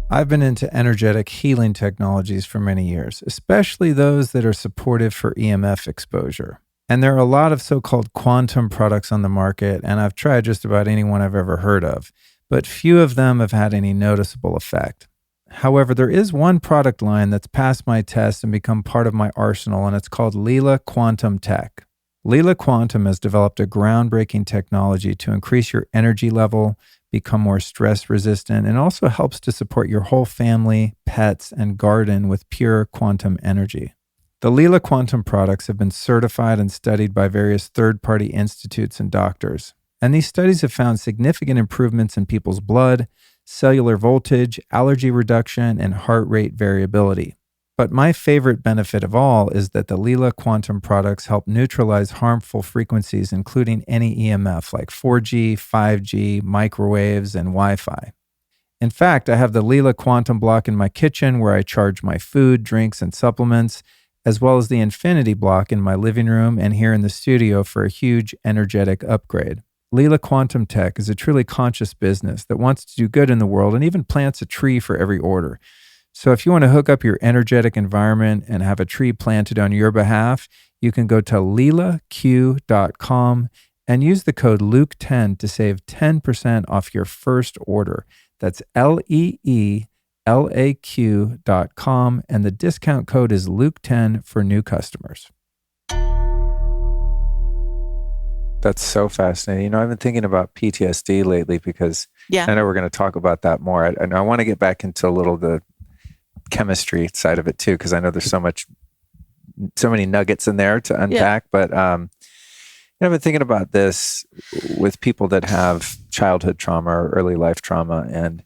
I've been into energetic healing technologies for many years, especially those that are supportive for EMF exposure. And there are a lot of so-called quantum products on the market, and I've tried just about any one I've ever heard of, but few of them have had any noticeable effect. However, there is one product line that's passed my test and become part of my arsenal, and it's called Lila Quantum Tech. Lila Quantum has developed a groundbreaking technology to increase your energy level, become more stress resistant, and also helps to support your whole family, pets, and garden with pure quantum energy. The Lila Quantum products have been certified and studied by various third-party institutes and doctors. And these studies have found significant improvements in people's blood, cellular voltage, allergy reduction, and heart rate variability. But my favorite benefit of all is that the Lila Quantum products help neutralize harmful frequencies, including any EMF like 4G, 5G, microwaves, and Wi-Fi. In fact, I have the Lila Quantum block in my kitchen where I charge my food, drinks, and supplements, as well as the Infinity block in my living room and here in the studio for a huge energetic upgrade. Leela Quantum Tech is a truly conscious business that wants to do good in the world and even plants a tree for every order. So if you want to hook up your energetic environment and have a tree planted on your behalf, you can go to leelaq.com and use the code Luke10 to save 10% off your first order. That's LEELAQ.com, and the discount code is Luke10 for new customers. That's so fascinating. You know, I've been thinking about PTSD lately because I know we're going to talk about that more. And I want to get back into a little the chemistry side of it too, because I know there's so many nuggets in there to unpack. But I've been thinking about this with people that have childhood trauma or early life trauma and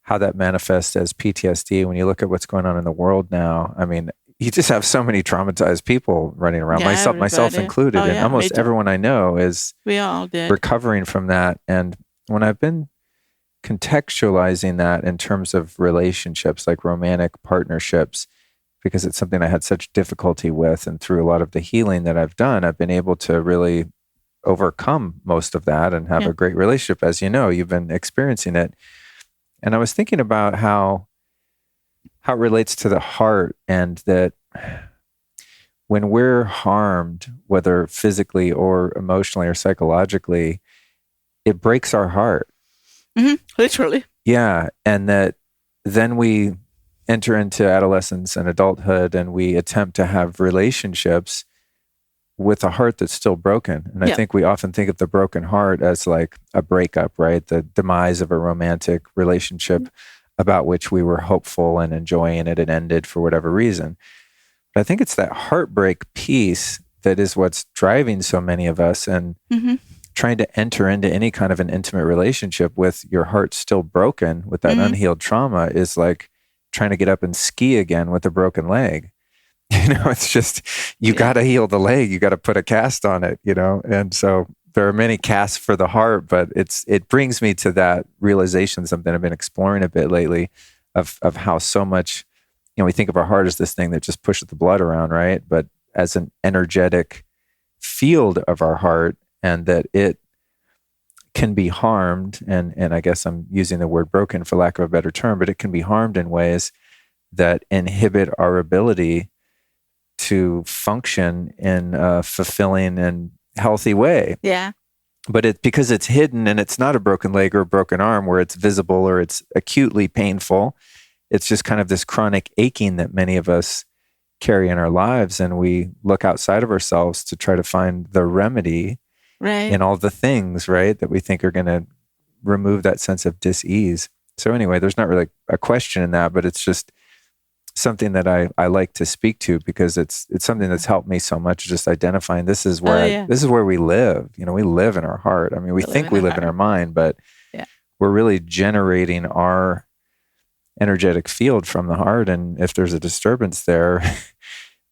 how that manifests as PTSD. When you look at what's going on in the world now, I mean, you just have so many traumatized people running around, myself included, and almost everyone I know is recovering from that. And when I've been contextualizing that in terms of relationships, like romantic partnerships, because it's something I had such difficulty with, and through a lot of the healing that I've done, I've been able to really overcome most of that and have a great relationship. As you know, you've been experiencing it. And I was thinking about how it relates to the heart, and that when we're harmed, whether physically or emotionally or psychologically, it breaks our heart. Mm-hmm. Literally. Yeah. And that then we enter into adolescence and adulthood and we attempt to have relationships with a heart that's still broken. And I think we often think of the broken heart as like a breakup, right? The demise of a romantic relationship about which we were hopeful and enjoying it and ended for whatever reason. But I think it's that heartbreak piece that is what's driving so many of us, and trying to enter into any kind of an intimate relationship with your heart still broken, with that unhealed trauma, is like trying to get up and ski again with a broken leg. You know, it's just, you got to heal the leg. You got to put a cast on it, you know? And so there are many casts for the heart, but it brings me to that realization, something I've been exploring a bit lately, of how so much, you know, we think of our heart as this thing that just pushes the blood around, right? But as an energetic field of our heart, and that it can be harmed, and I guess I'm using the word broken for lack of a better term, but it can be harmed in ways that inhibit our ability to function in a fulfilling and healthy way. Yeah. But because it's hidden, and it's not a broken leg or a broken arm where it's visible or it's acutely painful. It's just kind of this chronic aching that many of us carry in our lives. And we look outside of ourselves to try to find the remedy in all the things, right, that we think are going to remove that sense of dis-ease. So anyway, there's not really a question in that, but it's just something that I like to speak to, because it's something that's helped me so much, just identifying this is where this is where we live. You know, we live in our heart. I mean, we think we live in our mind, but we're really generating our energetic field from the heart. And if there's a disturbance there,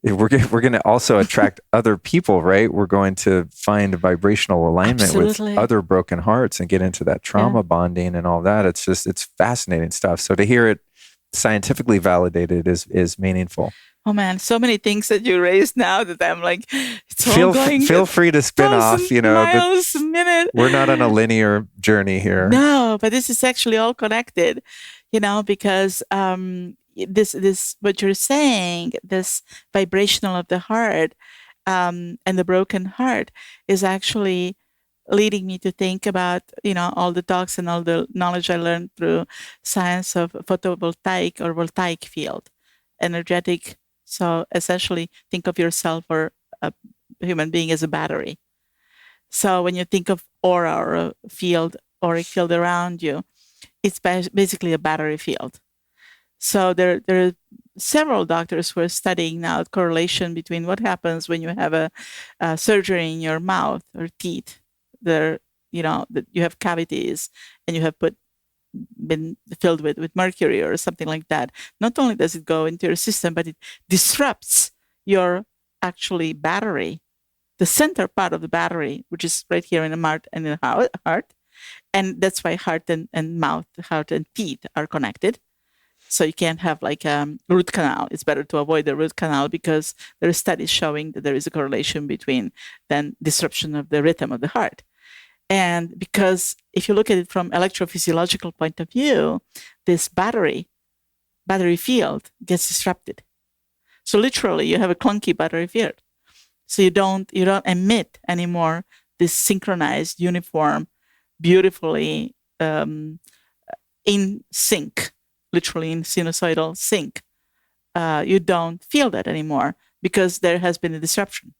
we're going to also attract other people, right? We're going to find a vibrational alignment with other broken hearts and get into that trauma bonding and all that. It's fascinating stuff. So to hear it scientifically validated is meaningful. Oh man, so many things that you raised now that I'm like, it's feel free to spin off, you know, miles a minute. We're not on a linear journey here. No, but this is actually all connected, you know, because this what you're saying, this vibrational of the heart and the broken heart is actually leading me to think about, you know, all the talks and all the knowledge I learned through science of photovoltaic or voltaic field, energetic. So essentially think of yourself or a human being as a battery. So when you think of aura or a field, auric field around you, it's basically a battery field. So there are several doctors who are studying now correlation between what happens when you have a surgery in your mouth or teeth. There, you know, that you have cavities and you have been filled with mercury or something like that. Not only does it go into your system, but it disrupts your actually battery, the center part of the battery, which is right here in the mouth and in the heart. And that's why heart and mouth, heart and teeth are connected. So you can't have like a root canal. It's better to avoid the root canal, because there are studies showing that there is a correlation between then disruption of the rhythm of the heart. And because if you look at it from electrophysiological point of view, this battery field gets disrupted. So literally you have a clunky battery field. So you don't emit anymore this synchronized, uniform, beautifully in sync, literally in sinusoidal sync. You don't feel that anymore because there has been a disruption.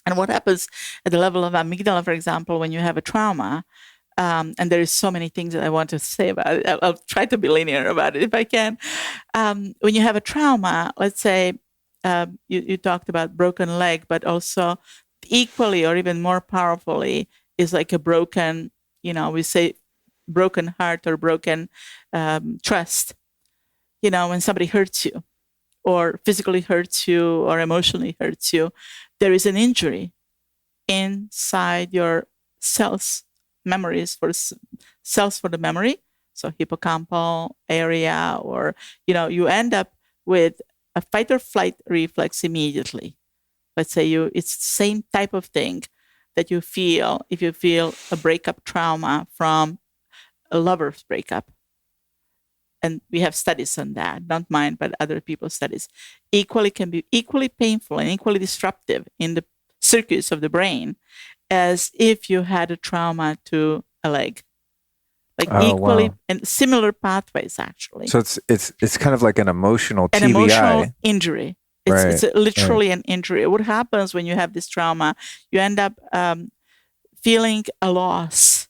And what happens at the level of amygdala, for example, when you have a trauma, and there is so many things that I want to say about it. I'll try to be linear about it if I can. When you have a trauma, let's say you talked about broken leg, but also equally or even more powerfully is like a broken, we say broken heart or broken trust. When somebody hurts you or physically hurts you or emotionally hurts you, there is an injury inside your cells, memories for cells for the memory. So hippocampal area, or, you end up with a fight or flight reflex immediately. Let's say it's the same type of thing that you feel if you feel a breakup trauma from a lover's breakup. And we have studies on that, not mine, but other people's studies. Can be equally painful and equally disruptive in the circuits of the brain as if you had a trauma to a leg. Like equally and similar pathways, actually. So it's kind of like an emotional TBI. An emotional injury. It's literally an injury. What happens when you have this trauma? You end up feeling a loss,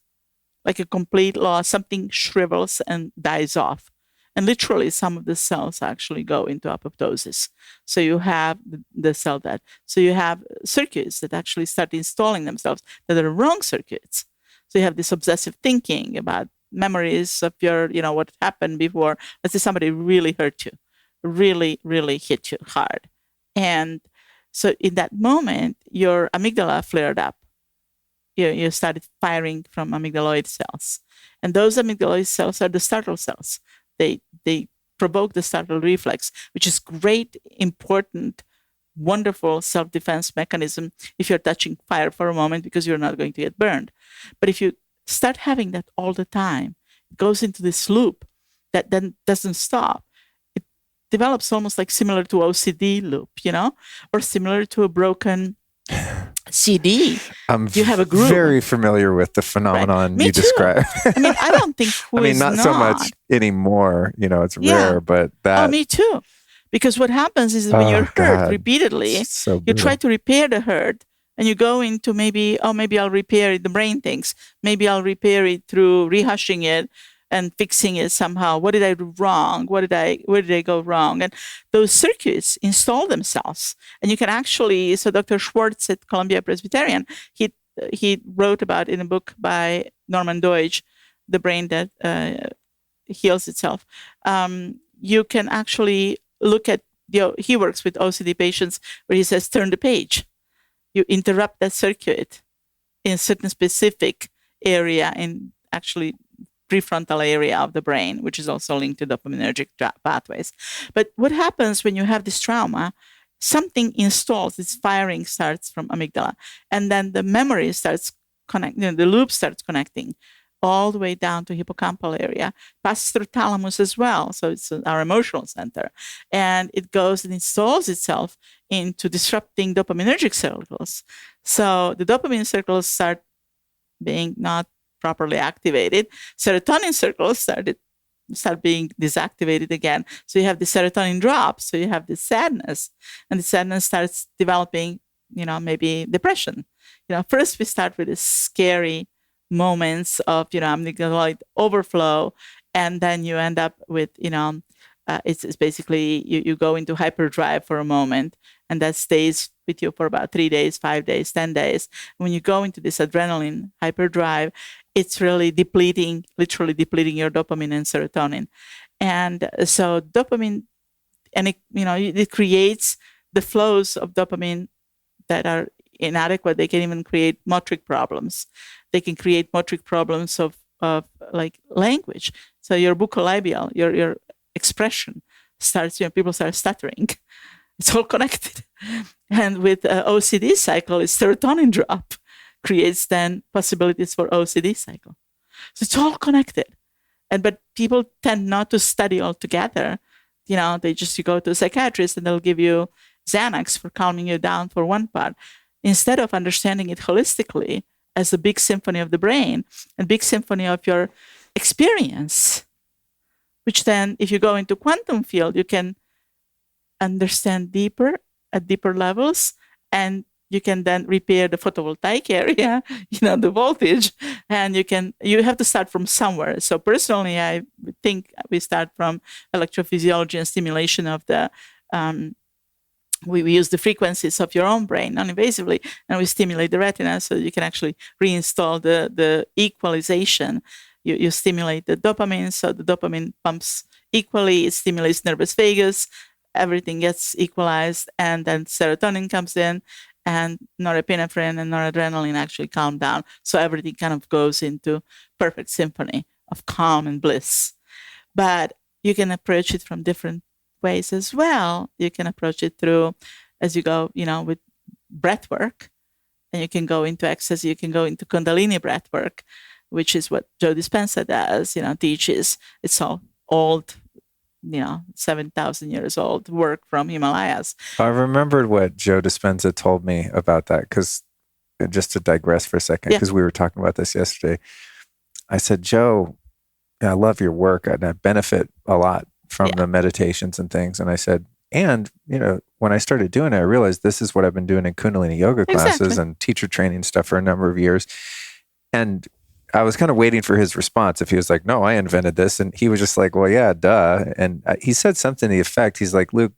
like a complete loss. Something shrivels and dies off. And literally some of the cells actually go into apoptosis. So you have the cell death. So you have circuits that actually start installing themselves that are wrong circuits. So you have this obsessive thinking about memories of your, what happened before. Let's say somebody really hurt you, really, really hit you hard. And so in that moment, your amygdala flared up. You started firing from amygdaloid cells. And those amygdaloid cells are the startle cells. They provoke the startle reflex, which is great, important, wonderful self-defense mechanism if you're touching fire for a moment because you're not going to get burned. But if you start having that all the time, it goes into this loop that then doesn't stop. It develops almost like similar to OCD loop, or similar to a broken CD. You have a groove. Very familiar with the phenomenon you described. I don't think not so much anymore. It's rare, but that. Oh, me too. Because what happens is when you're hurt repeatedly, you try to repair the hurt, and you go into maybe I'll repair it. The brain thinks maybe I'll repair it through rehashing it and fixing it somehow. What did I do wrong? Where did I go wrong? And those circuits install themselves. And you can actually, so Dr. Schwartz at Columbia Presbyterian, he wrote about in a book by Norman Doidge, The Brain That Heals Itself. You can actually look at, he works with OCD patients where he says, turn the page. You interrupt that circuit in a certain specific area in actually prefrontal area of the brain, which is also linked to dopaminergic pathways. But what happens when you have this trauma? Something installs, this firing starts from amygdala, and then the memory starts connecting, the loop starts connecting all the way down to hippocampal area, passes through thalamus as well. So it's our emotional center. And it goes and installs itself into disrupting dopaminergic circles. So the dopamine circles start being not properly activated. Serotonin circles start being deactivated again. So you have the serotonin drop. So you have this sadness, and the sadness starts developing, maybe depression. First we start with this scary moments of, amygdaloid overflow, and then you end up with, it's basically you go into hyperdrive for a moment, and that stays with you for about 3 days, 5 days, 10 days. When you go into this adrenaline hyperdrive, it's really literally depleting your dopamine and serotonin. And so dopamine, and it creates the flows of dopamine that are inadequate. They can even create motoric problems. They can create motoric problems of like language. So your bucolabial, your expression starts, people start stuttering. It's all connected. And with OCD cycle, it's serotonin drop, creates then possibilities for OCD cycle. So it's all connected. But people tend not to study all together. You go to a psychiatrist and they'll give you Xanax for calming you down for one part, instead of understanding it holistically as a big symphony of the brain and big symphony of your experience, which then, if you go into quantum field, you can understand deeper at deeper levels, and you can then repair the photovoltaic area, the voltage, and you have to start from somewhere. So personally, I think we start from electrophysiology and stimulation of the, we use the frequencies of your own brain non-invasively, and we stimulate the retina so you can actually reinstall the equalization. You stimulate the dopamine, so the dopamine pumps equally, it stimulates nervous vagus, everything gets equalized, and then serotonin comes in, and norepinephrine and noradrenaline actually calm down. So everything kind of goes into perfect symphony of calm and bliss. But you can approach it from different ways as well. You can approach it through, as you go, with breath work, and you can go into ecstasy, you can go into Kundalini breath work, which is what Joe Dispenza does, teaches. It's all old, 7,000 years old work from Himalayas. I remembered what Joe Dispenza told me about that, because just to digress for a second, because we were talking about this yesterday. I said, Joe, I love your work and I benefit a lot from the meditations and things. And I said, and, when I started doing it, I realized this is what I've been doing in Kundalini yoga classes and teacher training stuff for a number of years. And I was kind of waiting for his response. If he was like, no, I invented this. And he was just like, well, yeah, duh. And he said something to the effect, he's like, Luke,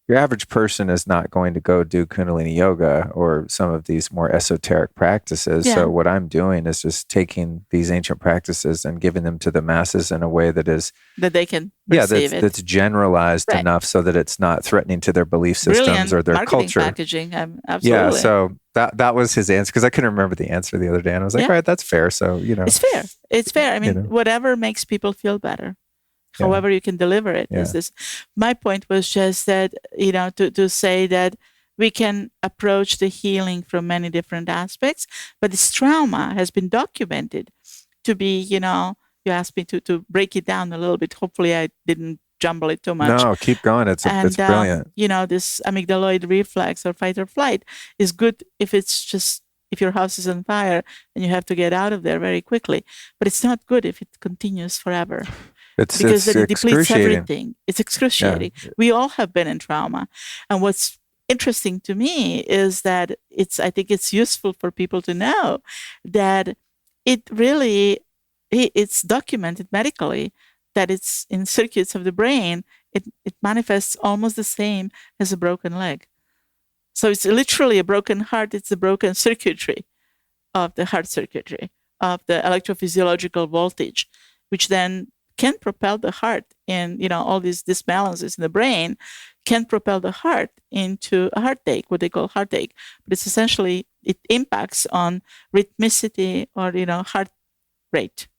your average person is not going to go do Kundalini yoga or some of these more esoteric practices. So what I'm doing is just taking these ancient practices and giving them to the masses in a way that is... that they can perceive that's generalized enough so that it's not threatening to their belief systems or their culture. Packaging, absolutely. Yeah, so that was his answer, because I couldn't remember the answer the other day. And I was like, all right, that's fair. So, It's fair. It's fair. I mean, whatever makes people feel better. However you can deliver it is this. My point was just that, to say that we can approach the healing from many different aspects, but this trauma has been documented to be, you asked me to break it down a little bit. Hopefully I didn't jumble it too much. No, keep going. It's brilliant. This amygdaloid reflex or fight or flight is good if your house is on fire and you have to get out of there very quickly, but it's not good if it continues forever. Because it depletes everything. It's excruciating. Yeah. We all have been in trauma. And what's interesting to me is that I think it's useful for people to know that it's documented medically that it's in circuits of the brain, it manifests almost the same as a broken leg. So it's literally a broken heart. It's a broken circuitry of the heart circuitry, of the electrophysiological voltage, which then can propel the heart in, all these disbalances in the brain can propel the heart into a heartache, what they call heartache. But it's essentially, it impacts on rhythmicity or, heart rate.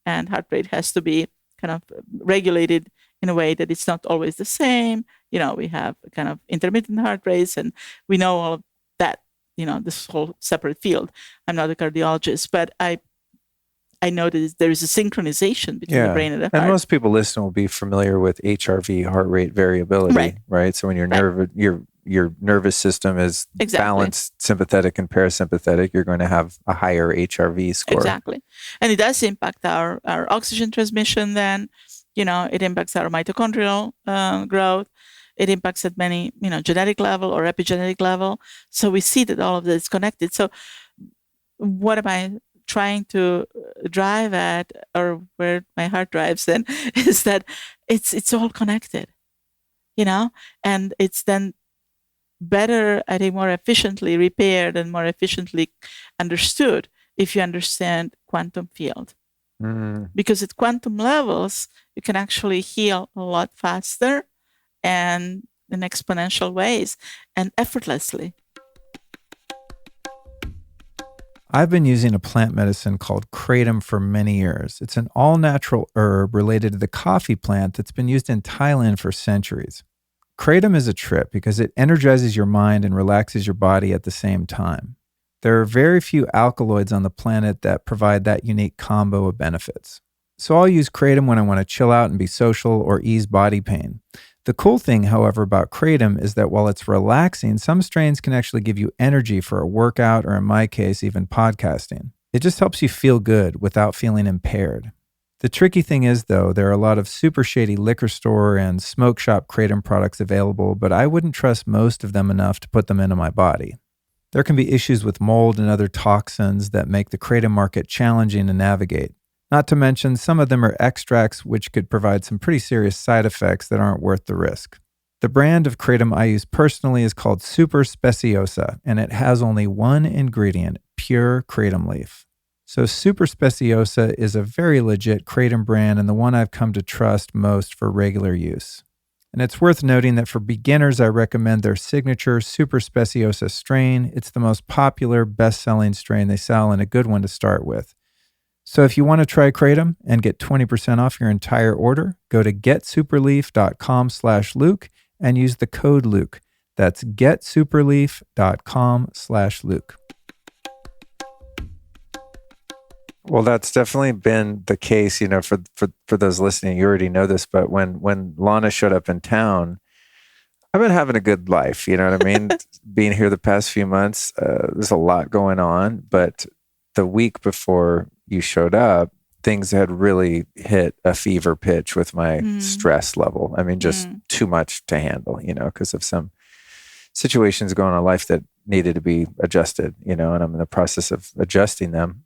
And heart rate has to be kind of regulated in a way that it's not always the same. We have kind of intermittent heart rates, and we know all of that, this whole separate field. I'm not a cardiologist, but I know that there is a synchronization between the brain and the heart. And most people listening will be familiar with HRV, heart rate variability, right? So when your nervous system is balanced, sympathetic and parasympathetic, you're going to have a higher HRV score. Exactly. And it does impact our oxygen transmission then. It impacts our mitochondrial growth. It impacts at many, genetic level or epigenetic level. So we see that all of this is connected. So what am I trying to drive at, or where my heart drives then, is that it's all connected, and it's then better, I think, more efficiently repaired and more efficiently understood if you understand quantum field. Because at quantum levels, you can actually heal a lot faster and in exponential ways and effortlessly. I've been using a plant medicine called kratom for many years. It's an all-natural herb related to the coffee plant that's been used in Thailand for centuries. Kratom is a trip because it energizes your mind and relaxes your body at the same time. There are very few alkaloids on the planet that provide that unique combo of benefits. So I'll use Kratom when I want to chill out and be social or ease body pain. The cool thing, however, about Kratom is that while it's relaxing, some strains can actually give you energy for a workout or, in my case, even podcasting. It just helps you feel good without feeling impaired. The tricky thing is, though, there are a lot of super shady liquor store and smoke shop Kratom products available, but I wouldn't trust most of them enough to put them into my body. There can be issues with mold and other toxins that make the Kratom market challenging to navigate. Not to mention, some of them are extracts which could provide some pretty serious side effects that aren't worth the risk. The brand of Kratom I use personally is called Super Speciosa, and it has only one ingredient, pure Kratom leaf. So Super Speciosa is a very legit Kratom brand and the one I've come to trust most for regular use. And it's worth noting that for beginners, I recommend their signature Super Speciosa strain. It's the most popular, best-selling strain they sell and a good one to start with. So if you want to try Kratom and get 20% off your entire order, go to getsuperleaf.com/Luke and use the code Luke. That's getsuperleaf.com/Luke. Well, that's definitely been the case, for those listening. You already know this, but when Lana showed up in town, I've been having a good life. You know what I mean? Being here the past few months, there's a lot going on, but the week before you showed up, things had really hit a fever pitch with my stress level. I mean, just too much to handle, because of some situations going on in life that needed to be adjusted, and I'm in the process of adjusting them.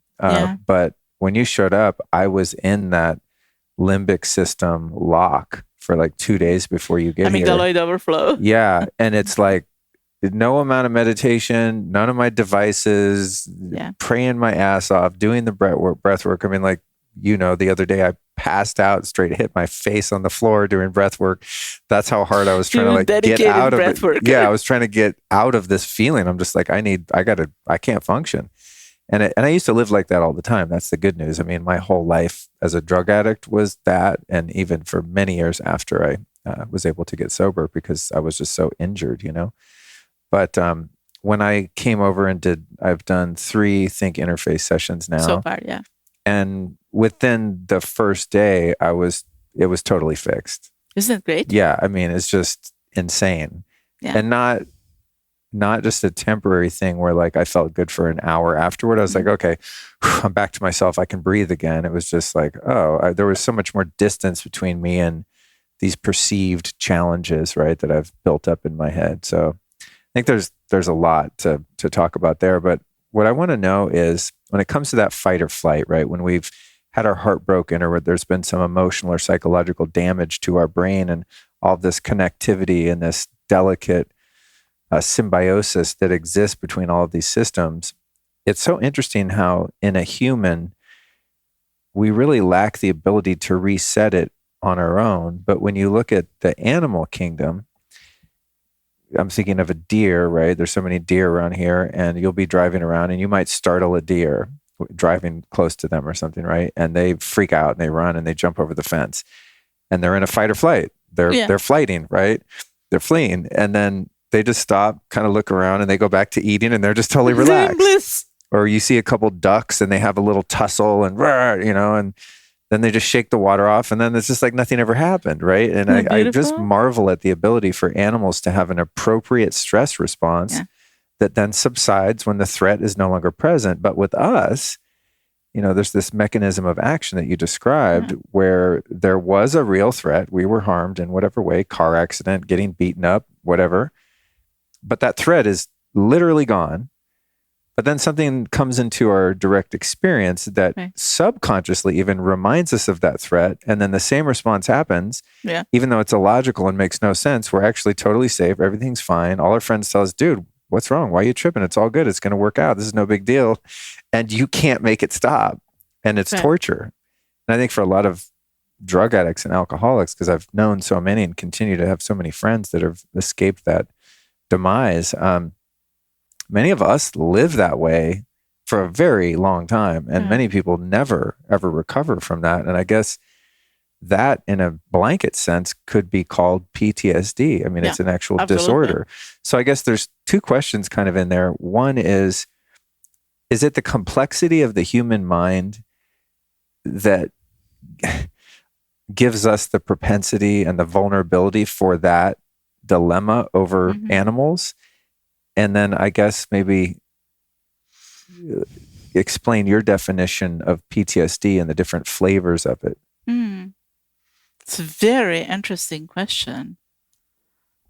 But when you showed up, I was in that limbic system lock for like 2 days before you get here. Amygdaloid overflow. Yeah. And it's like, no amount of meditation, none of my devices, praying my ass off, doing the breath work. I mean, like, the other day I passed out, straight hit my face on the floor doing breath work. That's how hard I was trying to get out of it. Work. Yeah, I was trying to get out of this feeling. I'm just like, I can't function. And I used to live like that all the time. That's the good news. I mean, my whole life as a drug addict was that. And even for many years after I was able to get sober, because I was just so injured, But when I came over and I've done 3 Think Interface sessions now. So far, yeah. And within the first day, it was totally fixed. Isn't it great? Yeah. I mean, it's just insane. Yeah. And not just a temporary thing where like I felt good for an hour afterward. I was like, okay, I'm back to myself. I can breathe again. It was just like, there was so much more distance between me and these perceived challenges, right, that I've built up in my head. So I think there's a lot to talk about there. But what I want to know is when it comes to that fight or flight, right, when we've had our heart broken or there's been some emotional or psychological damage to our brain and all this connectivity and this delicate symbiosis that exists between all of these systems, it's so interesting how in a human, we really lack the ability to reset it on our own. But when you look at the animal kingdom, I'm thinking of a deer, right? There's so many deer around here, and you'll be driving around and you might startle a deer driving close to them or something, right? And they freak out and they run and they jump over the fence and they're in a fight or flight. They're flighting, right? They're fleeing. And then they just stop, kind of look around, and they go back to eating, and they're just totally relaxed. Or you see a couple ducks, and they have a little tussle, and and then they just shake the water off, and then it's just like nothing ever happened, right? And I just marvel at the ability for animals to have an appropriate stress response that then subsides when the threat is no longer present. But with us, there's this mechanism of action that you described where there was a real threat. We were harmed in whatever way, car accident, getting beaten up, whatever. But that threat is literally gone. But then something comes into our direct experience that subconsciously even reminds us of that threat. And then the same response happens, even though it's illogical and makes no sense. We're actually totally safe. Everything's fine. All our friends tell us, dude, what's wrong? Why are you tripping? It's all good. It's going to work out. This is no big deal. And you can't make it stop. And it's torture. And I think for a lot of drug addicts and alcoholics, because I've known so many and continue to have so many friends that have escaped that demise, many of us live that way for a very long time, and many people never ever recover from that. And I guess that in a blanket sense could be called PTSD. I mean, it's an actual disorder. So I guess there's 2 questions kind of in there. One is, is it the complexity of the human mind that gives us the propensity and the vulnerability for that dilemma over animals? And then I guess maybe explain your definition of PTSD and the different flavors of it. It's a very interesting question.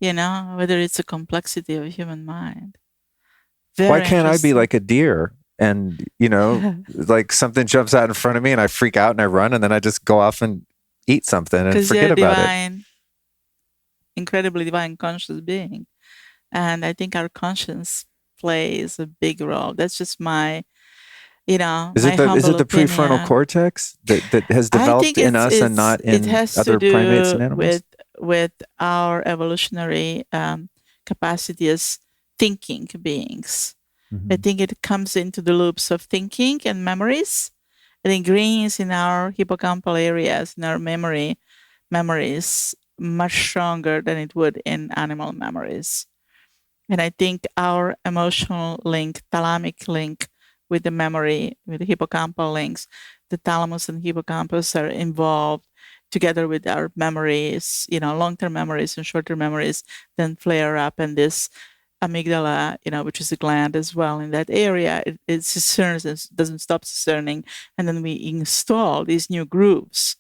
Whether it's a complexity of a human mind. Why can't I be like a deer and, like something jumps out in front of me and I freak out and I run and then I just go off and eat something and forget about it? Incredibly divine conscious being. And I think our conscience plays a big role. That's just my, is it the prefrontal cortex that has developed in us and not in other primates and animals? With our evolutionary capacity as thinking beings. I think it comes into the loops of thinking and memories. It ingrains in our hippocampal areas, in our memories, much stronger than it would in animal memories. And I think our emotional link, thalamic link with the memory, with the hippocampal links, the thalamus and hippocampus are involved together with our memories, long-term memories and short-term memories, then flare up. And this amygdala, which is a gland as well in that area, it discerns and doesn't stop discerning. And then we install these new grooves,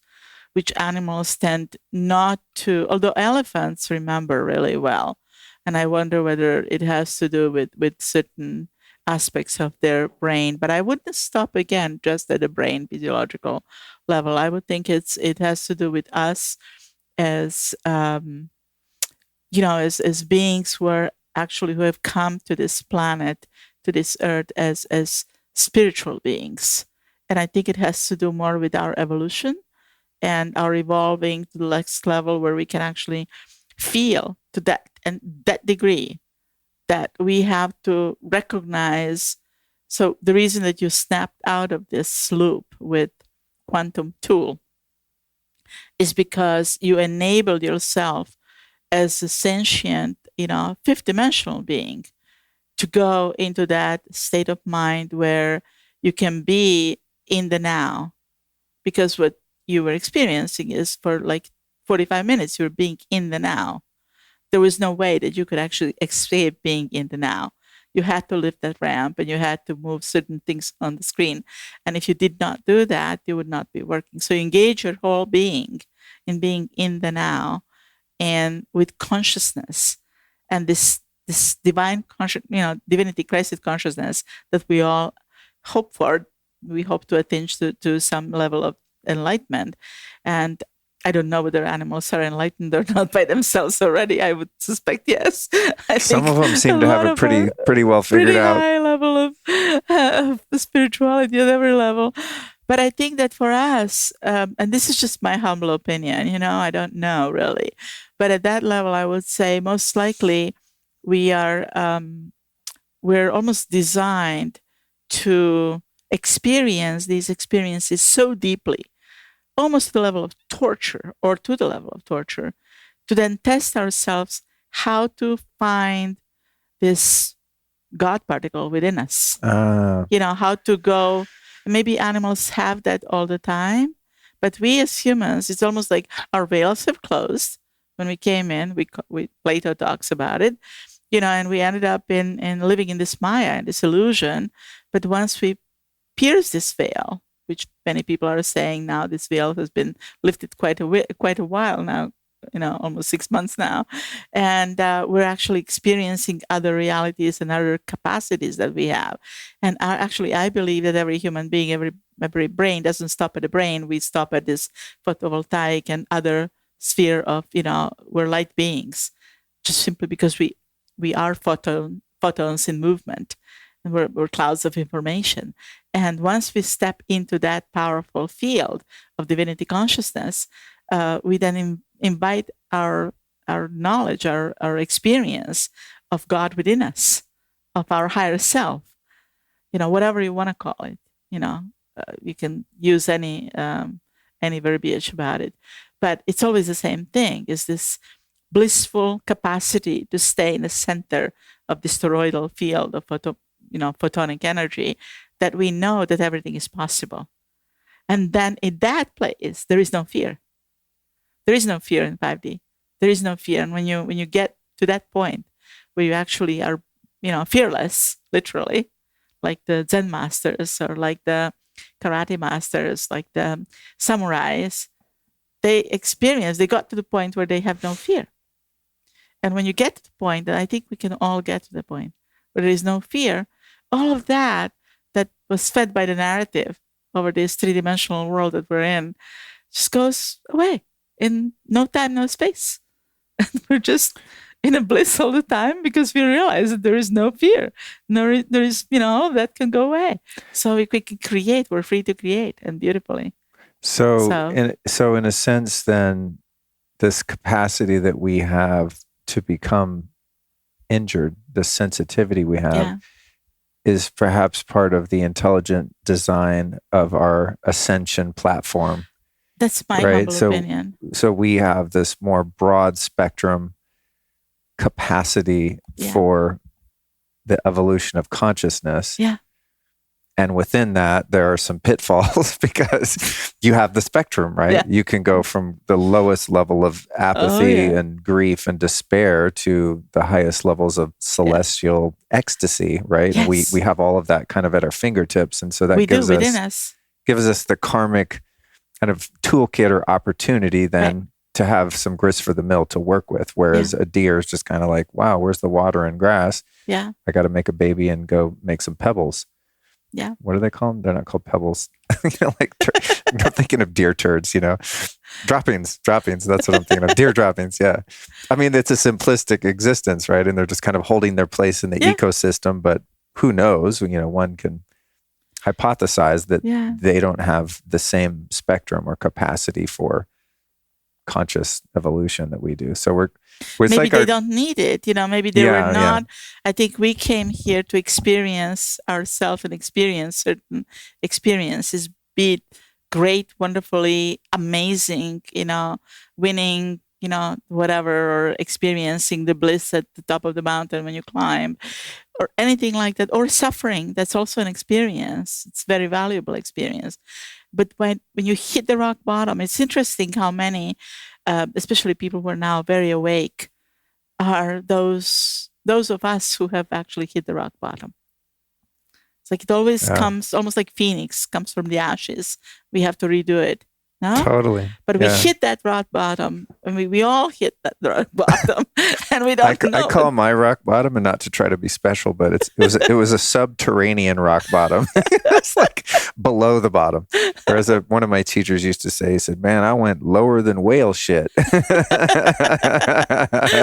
which animals tend not to, although elephants remember really well. And I wonder whether it has to do with certain aspects of their brain. But I wouldn't stop again just at the brain physiological level. I would think it has to do with us as as beings who have come to this planet, to this earth as spiritual beings. And I think it has to do more with our evolution and our evolving to the next level where we can actually feel to that degree that we have to recognize. So the reason that you snapped out of this loop with quantum tool is because you enabled yourself as a sentient, fifth dimensional being to go into that state of mind where you can be in the now. Because what you were experiencing is for like 45 minutes, you were being in the now. There was no way that you could actually escape being in the now. You had to lift that ramp and you had to move certain things on the screen. And if you did not do that, you would not be working. So you engage your whole being in being in the now and with consciousness and this divine divinity crisis consciousness that we all hope for. We hope to attain to some level of enlightenment. And I don't know whether animals are enlightened or not by themselves already. I would suspect yes. Some of them seem to have it pretty well figured out. Pretty high level of spirituality at every level. But I think that for us, and this is just my humble opinion, I don't know really. But at that level, I would say most likely we're almost designed to experience these experiences so deeply, almost to the level of torture, to then test ourselves how to find this God particle within us. How to go. Maybe animals have that all the time, but we as humans, it's almost like our veils have closed. When we came in, Plato talks about it, and we ended up in living in this Maya and this illusion. But once we pierce this veil, which many people are saying now, this veil has been lifted quite a while now, almost 6 months now. And we're actually experiencing other realities and other capacities that we have. And I believe that every human being, every brain doesn't stop at the brain. We stop at this photovoltaic and other sphere of, we're light beings, just simply because we are photons in movement. And we're clouds of information. And once we step into that powerful field of divinity consciousness, we then invite our knowledge, our experience of God within us, of our higher self, whatever you want to call it. You can use any verbiage about it, but it's always the same thing. Is this blissful capacity to stay in the center of this toroidal field of photonic energy that we know that everything is possible. And then in that place, there is no fear. There is no fear in 5D. There is no fear. And when you get to that point where you actually are, fearless, literally, like the Zen masters or like the karate masters, like the samurais, they got to the point where they have no fear. And when you get to the point, and I think we can all get to the point where there is no fear, all of that was fed by the narrative over this three-dimensional world that we're in just goes away in no time, no space. And we're just in a bliss all the time because we realize that there is no fear. There is, all of that can go away. So we can create. We're free to create, and beautifully. So in a sense, then, this capacity that we have to become injured, the sensitivity we have, is perhaps part of the intelligent design of our ascension platform. That's my humble opinion. So we have this more broad spectrum capacity for the evolution of consciousness. Yeah. And within that, there are some pitfalls because you have the spectrum, right? Yeah. You can go from the lowest level of apathy and grief and despair to the highest levels of celestial ecstasy, right? Yes. We have all of that kind of at our fingertips. And so that gives us the karmic kind of toolkit or opportunity then to have some grist for the mill to work with. Whereas a deer is just kind of like, wow, where's the water and grass? Yeah. I got to make a baby and go make some pebbles. Yeah. What do they call them? They're not called pebbles. I'm thinking of deer turds, droppings. That's what I'm thinking of. Deer droppings. Yeah. I mean, it's a simplistic existence, right? And they're just kind of holding their place in the ecosystem, but who knows, one can hypothesize that they don't have the same spectrum or capacity for conscious evolution that we do. So maybe they don't need it. Maybe they were not. I think we came here to experience ourselves and experience certain experiences, be it great, wonderfully amazing, winning, whatever, or experiencing the bliss at the top of the mountain when you climb, or anything like that, or suffering. That's also an experience. It's a very valuable experience. But when you hit the rock bottom, it's interesting how many, especially people who are now very awake, are those of us who have actually hit the rock bottom. It's like it always comes, almost like Phoenix comes from the ashes. We have to redo it. No? Totally. But we hit that rock bottom. I mean, we all hit that rock bottom, and we don't know. I call my rock bottom, and not to try to be special, but it was a subterranean rock bottom. It's like below the bottom. Whereas one of my teachers used to say, he said, "Man, I went lower than whale shit," and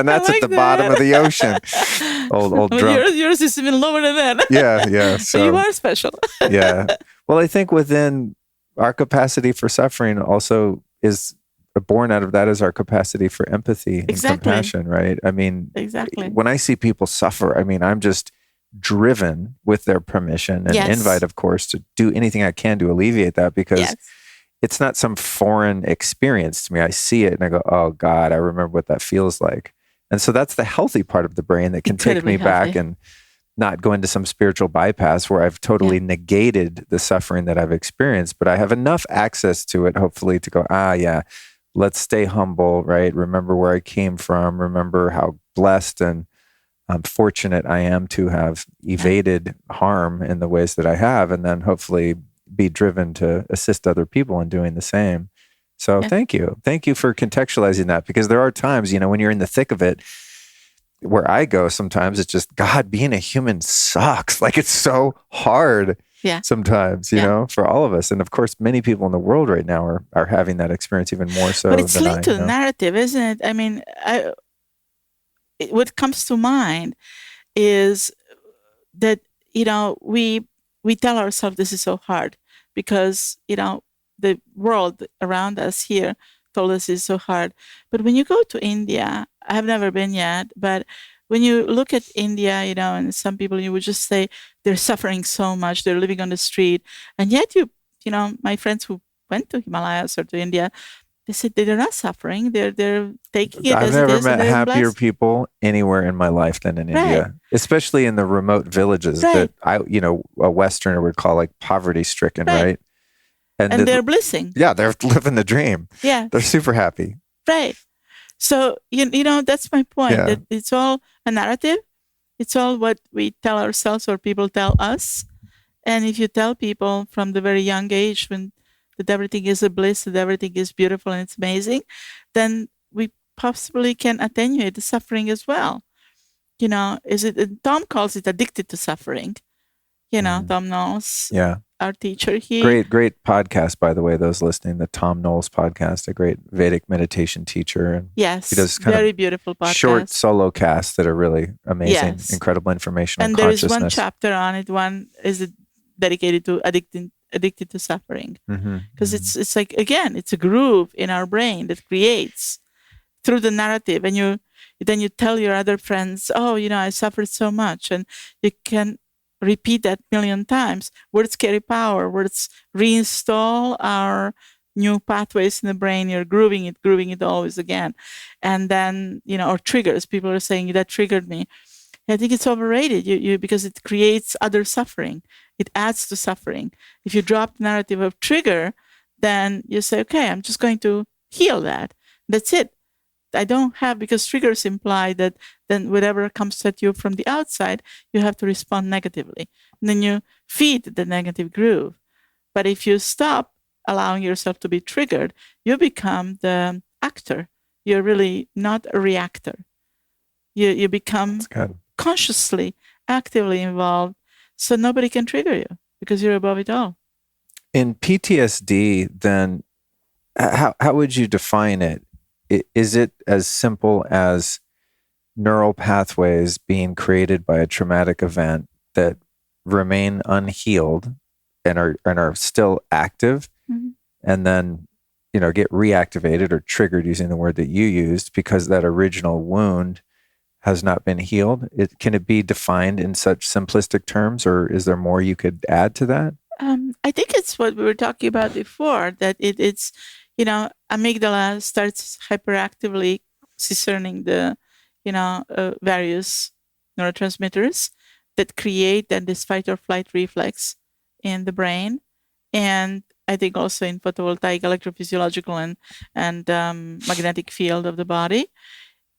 that's at the bottom of the ocean. Old drunk. Yours is even lower than that. Yeah. So you are special. Yeah. Well, I think within our capacity for suffering also is born out of that is our capacity for empathy and compassion, right? I mean, when I see people suffer, I mean, I'm just driven with their permission and invite, of course, to do anything I can to alleviate that because it's not some foreign experience to me. I see it and I go, oh God, I remember what that feels like. And so that's the healthy part of the brain that can take me back and not go into some spiritual bypass where I've totally negated the suffering that I've experienced, but I have enough access to it, hopefully, to go, let's stay humble, right? Remember where I came from. Remember how blessed and fortunate I am to have evaded harm in the ways that I have, and then hopefully be driven to assist other people in doing the same. So thank you. Thank you for contextualizing that, because there are times, when you're in the thick of it, where I go, sometimes it's just, God, being a human sucks. Like, it's so hard sometimes, you know, for all of us. And of course, many people in the world right now are having that experience even more so. But it's linked to the narrative, isn't it? I mean, what comes to mind is that, we tell ourselves this is so hard because, the world around us here told us it's so hard. But when you go to India, I have never been yet, but when you look at India, and some people, you would just say they're suffering so much, they're living on the street. And yet my friends who went to Himalayas or to India, They said they're not suffering. They're taking it I've as it never is. met And they're happier blessed. people anywhere in my life than in Right. India, especially in the remote villages Right. that a Westerner would call like poverty stricken, Right. right? And they're blissing. Yeah, they're living the dream. Yeah. They're super happy. Right. So, that's my point. Yeah. That it's all a narrative. It's all what we tell ourselves or people tell us. And if you tell people from the very young age that everything is a bliss, that everything is beautiful and it's amazing, then we possibly can attenuate the suffering as well. Tom calls it addicted to suffering. Tom Knowles, our teacher here. Great podcast, by the way, those listening, the Tom Knowles podcast, a great Vedic meditation teacher. And yes, he does kind very of beautiful podcast. Short solo casts that are really amazing, Yes. incredible information And on there is consciousness. one chapter on it. One is dedicated to addicted to suffering. Because it's like, again, it's a groove in our brain that creates through the narrative. And then you tell your other friends, oh, I suffered so much. And you can repeat that 1,000,000 times. Words carry power. Words reinstall our new pathways in the brain. You're grooving it always again. And then, or triggers. People are saying that triggered me. I think it's overrated because it creates other suffering. It adds to suffering. If you drop the narrative of trigger, then you say, okay, I'm just going to heal that. That's it. I don't have, because triggers imply that then whatever comes at you from the outside, you have to respond negatively. And then you feed the negative groove. But if you stop allowing yourself to be triggered, you become the actor. You're really not a reactor. You become consciously, actively involved, so nobody can trigger you because you're above it all. In PTSD, then, how would you define it? Is it as simple as neural pathways being created by a traumatic event that remain unhealed and are still active, and then get reactivated or triggered, using the word that you used, because that original wound has not been healed? Can it be defined in such simplistic terms, or is there more you could add to that? I think it's what we were talking about before, that it's amygdala starts hyperactively discerning the various neurotransmitters that create then this fight or flight reflex in the brain. And I think also in photovoltaic, electrophysiological and magnetic field of the body.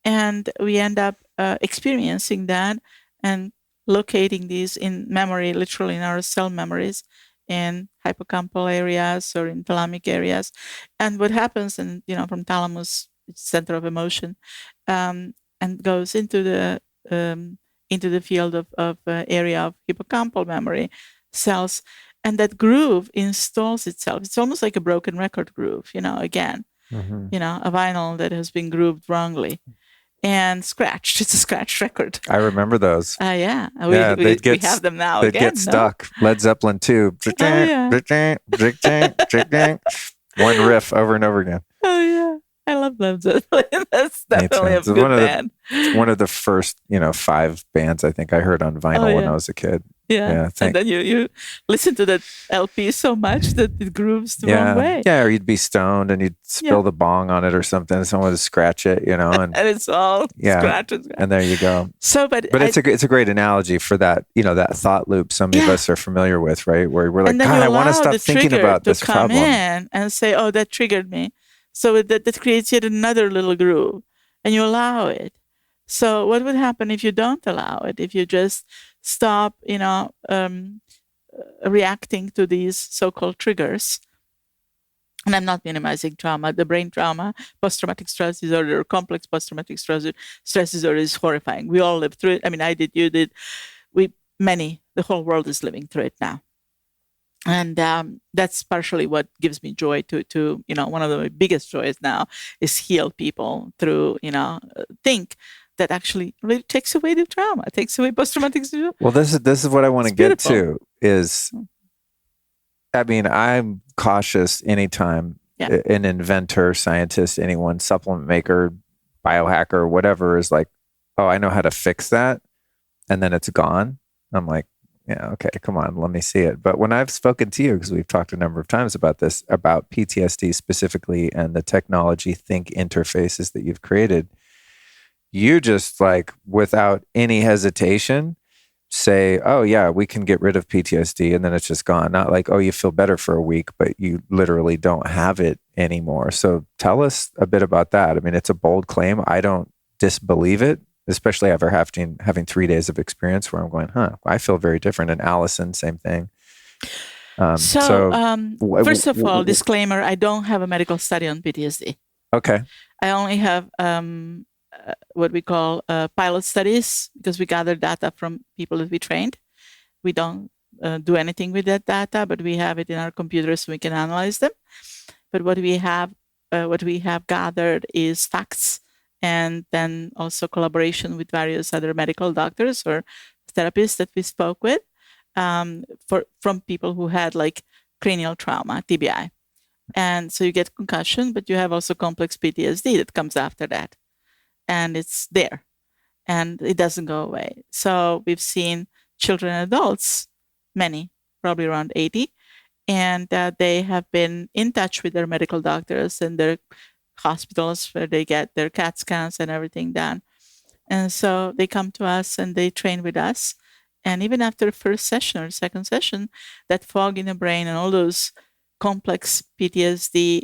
And we end up experiencing that and locating these in memory, literally in our cell memories, in hippocampal areas or in thalamic areas. And what happens, from thalamus, center of emotion, and goes into the field of area of hippocampal memory cells, and that groove installs itself. It's almost like a broken record groove, again, a vinyl that has been grooved wrongly and scratched. It's a scratched record. I remember those. Yeah. We have them now they'd again. Get stuck. No? Led Zeppelin 2. One riff over and over again. Oh, yeah. I love Led Zeppelin. That's definitely a good band. One of the first, 5 bands I think I heard on vinyl when I was a kid. Yeah. And then you listen to that LP so much that it grooves the wrong way. Yeah, or you'd be stoned and you'd spill the bong on it or something, and someone would scratch it, and it's all scratches. And there you go. So, but it's a great analogy for that, that thought loop some of us are familiar with, right? Where we're like, God, I want to stop thinking about this problem. In and say, oh, that triggered me. So that creates yet another little groove, and you allow it. So what would happen if you don't allow it? If you just stop, reacting to these so-called triggers? And I'm not minimizing trauma. The brain trauma, post-traumatic stress disorder, complex post-traumatic stress disorder is horrifying. We all live through it. I mean, I did, you did. The whole world is living through it now. And that's partially what gives me joy to one of the biggest joys now is heal people through, think that actually really takes away the trauma, takes away post-traumatic stress. Well, this is what I want to get to is, I mean, I'm cautious anytime an inventor, scientist, anyone, supplement maker, biohacker, whatever is like, oh, I know how to fix that. And then it's gone. I'm like, yeah, okay, come on, let me see it. But when I've spoken to you, because we've talked a number of times about this, about PTSD specifically and the technology think interfaces that you've created, you just like without any hesitation say, oh yeah, we can get rid of PTSD and then it's just gone. Not like, oh, you feel better for a week, but you literally don't have it anymore. So tell us a bit about that. I mean, it's a bold claim. I don't disbelieve it, especially after having 3 days of experience where I'm going, I feel very different. And Allison, same thing. First of all, disclaimer, I don't have a medical study on PTSD. Okay. I only have what we call pilot studies, because we gather data from people that we trained. We don't do anything with that data, but we have it in our computers so we can analyze them. But what we have gathered is facts, and then also collaboration with various other medical doctors or therapists that we spoke with, from people who had like cranial trauma, TBI. And so you get concussion, but you have also complex PTSD that comes after that. And it's there and it doesn't go away. So we've seen children and adults, many, probably around 80, and they have been in touch with their medical doctors and their hospitals where they get their CAT scans and everything done. And so they come to us and they train with us. And even after the first session or second session, that fog in the brain and all those complex PTSD,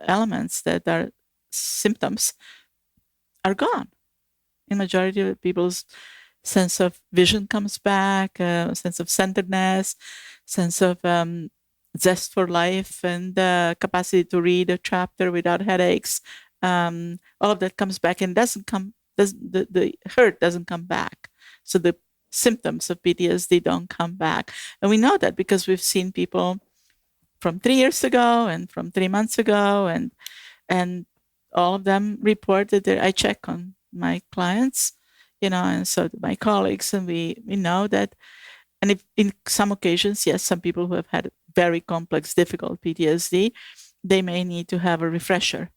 elements that are symptoms are gone. In majority of people's sense of vision comes back, sense of centeredness, sense of zest for life, and capacity to read a chapter without headaches. All of that comes back, and the hurt doesn't come back. So the symptoms of PTSD don't come back, and we know that because we've seen people from 3 years ago and from 3 months ago, and all of them reported that I check on my clients, and so my colleagues, and we know that. And if in some occasions, yes, some people who have had very complex, difficult PTSD, they may need to have a refresher.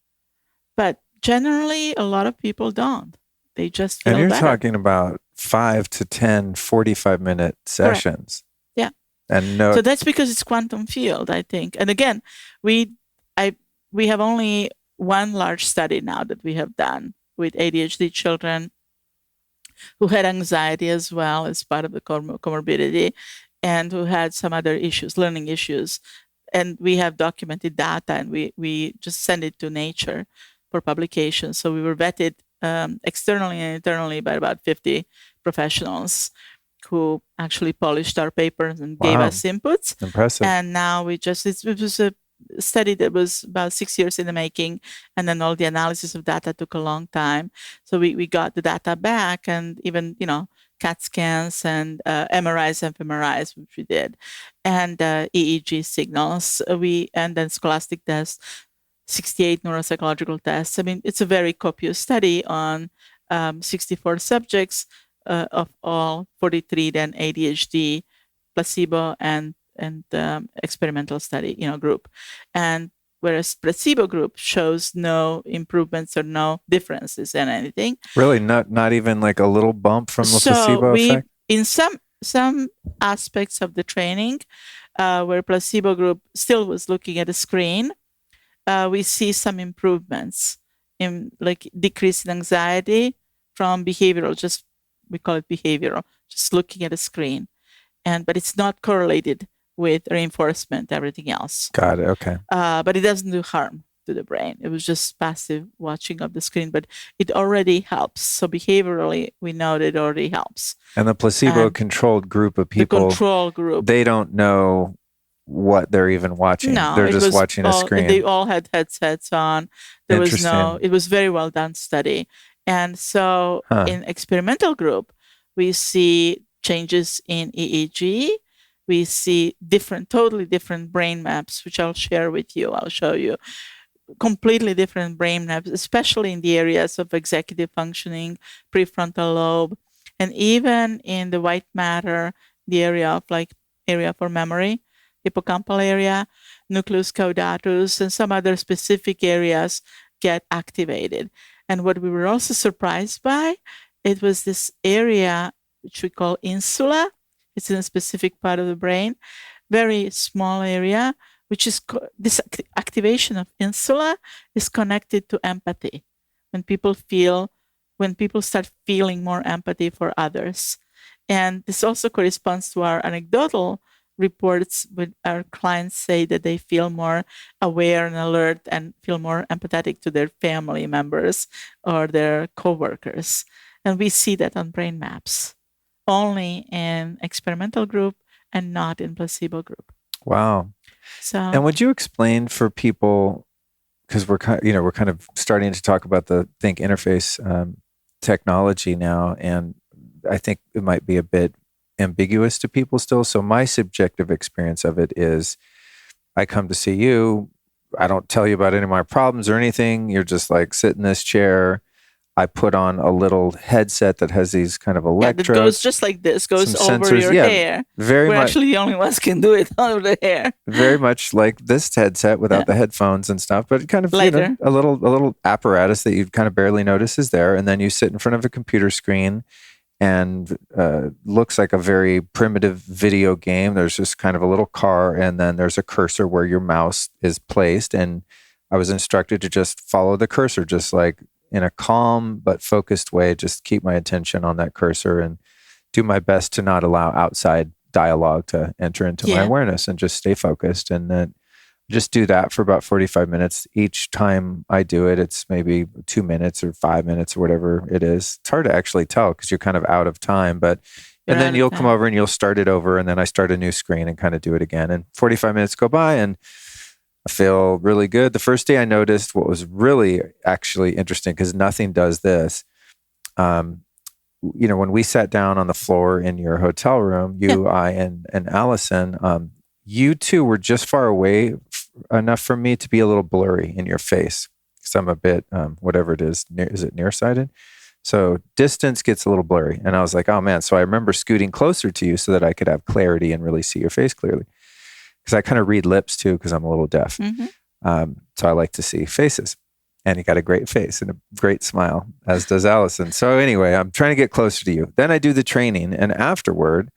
But generally, a lot of people don't. They just feel better. And you're better. talking about 5 to 10, 45-minute sessions. Correct. Yeah. And so that's because it's quantum field, I think. And again, we have only one large study now that we have done with ADHD children who had anxiety as well as part of the comorbidity, and who had some other issues, learning issues. And we have documented data, and we just send it to Nature for publication. So we were vetted externally and internally by about 50 professionals who actually polished our papers and gave us inputs. Impressive. And now it was a study that was about 6 years in the making, and then all the analysis of data took a long time. So we got the data back, and even CAT scans and MRIs and fMRIs, which we did, and EEG signals. And then scholastic tests, 68 neuropsychological tests. I mean, it's a very copious study on 64 subjects, of all 43 then ADHD, placebo, and experimental study, group. And whereas placebo group shows no improvements or no differences in anything. Really, not even like a little bump from the placebo effect? In some aspects of the training, where placebo group still was looking at a screen, we see some improvements in like decrease in anxiety from behavioral, we call it behavioral, just looking at a screen. But it's not correlated with reinforcement, everything else. Got it. Okay. But it doesn't do harm to the brain. It was just passive watching of the screen, but it already helps. So behaviorally, we know that it already helps. And the placebo-controlled group of people, the control group, they don't know what they're even watching. No, they're just watching a screen. They all had headsets on. It was very well done study. And so in experimental group, we see changes in EEG. We see totally different brain maps, which I'll share with you. I'll show you completely different brain maps, especially in the areas of executive functioning, prefrontal lobe, and even in the white matter, the area for memory, hippocampal area, nucleus caudatus, and some other specific areas get activated. And what we were also surprised by, it was this area which we call insula, It's in a specific part of the brain, very small area, which is this activation of insula is connected to empathy. When people start feeling more empathy for others. And this also corresponds to our anecdotal reports when our clients say that they feel more aware and alert and feel more empathetic to their family members or their coworkers. And we see that on brain maps, only in experimental group and not in placebo group. Wow. So, and would you explain for people, because we're kind of starting to talk about the Think interface technology now, and I think it might be a bit ambiguous to people still. So my subjective experience of it is, I come to see you, I don't tell you about any of my problems or anything. You're just like, sit in this chair. I put on a little headset that has these kind of electrodes. that goes just like this, goes over sensors. your hair. We're actually the only ones can do it over the hair. Very much like this headset without the headphones and stuff, but kind of Lighter. a little apparatus that you kind of barely notice is there. And then you sit in front of a computer screen and looks like a very primitive video game. There's just kind of a little car, and then there's a cursor where your mouse is placed. And I was instructed to just follow the cursor, just like in a calm but focused way, just keep my attention on that cursor and do my best to not allow outside dialogue to enter into my awareness, and just stay focused. And then just do that for about 45 minutes. Each time I do it, it's maybe 2 minutes or 5 minutes or whatever it is. It's hard to actually tell because you're kind of out of time, and then you'll come over and you'll start it over, and then I start a new screen and kind of do it again. And 45 minutes go by and I feel really good. The first day I noticed what was really actually interesting, because nothing does this. When we sat down on the floor in your hotel room, you, I, and Allison, you two were just far away enough from me to be a little blurry in your face, because I'm a bit, whatever it is it nearsighted? So distance gets a little blurry. And I was like, oh man. So I remember scooting closer to you so that I could have clarity and really see your face clearly. Because I kind of read lips too, because I'm a little deaf. Mm-hmm. So I like to see faces. And you got a great face and a great smile, as does Allison. So anyway, I'm trying to get closer to you. Then I do the training, and afterward,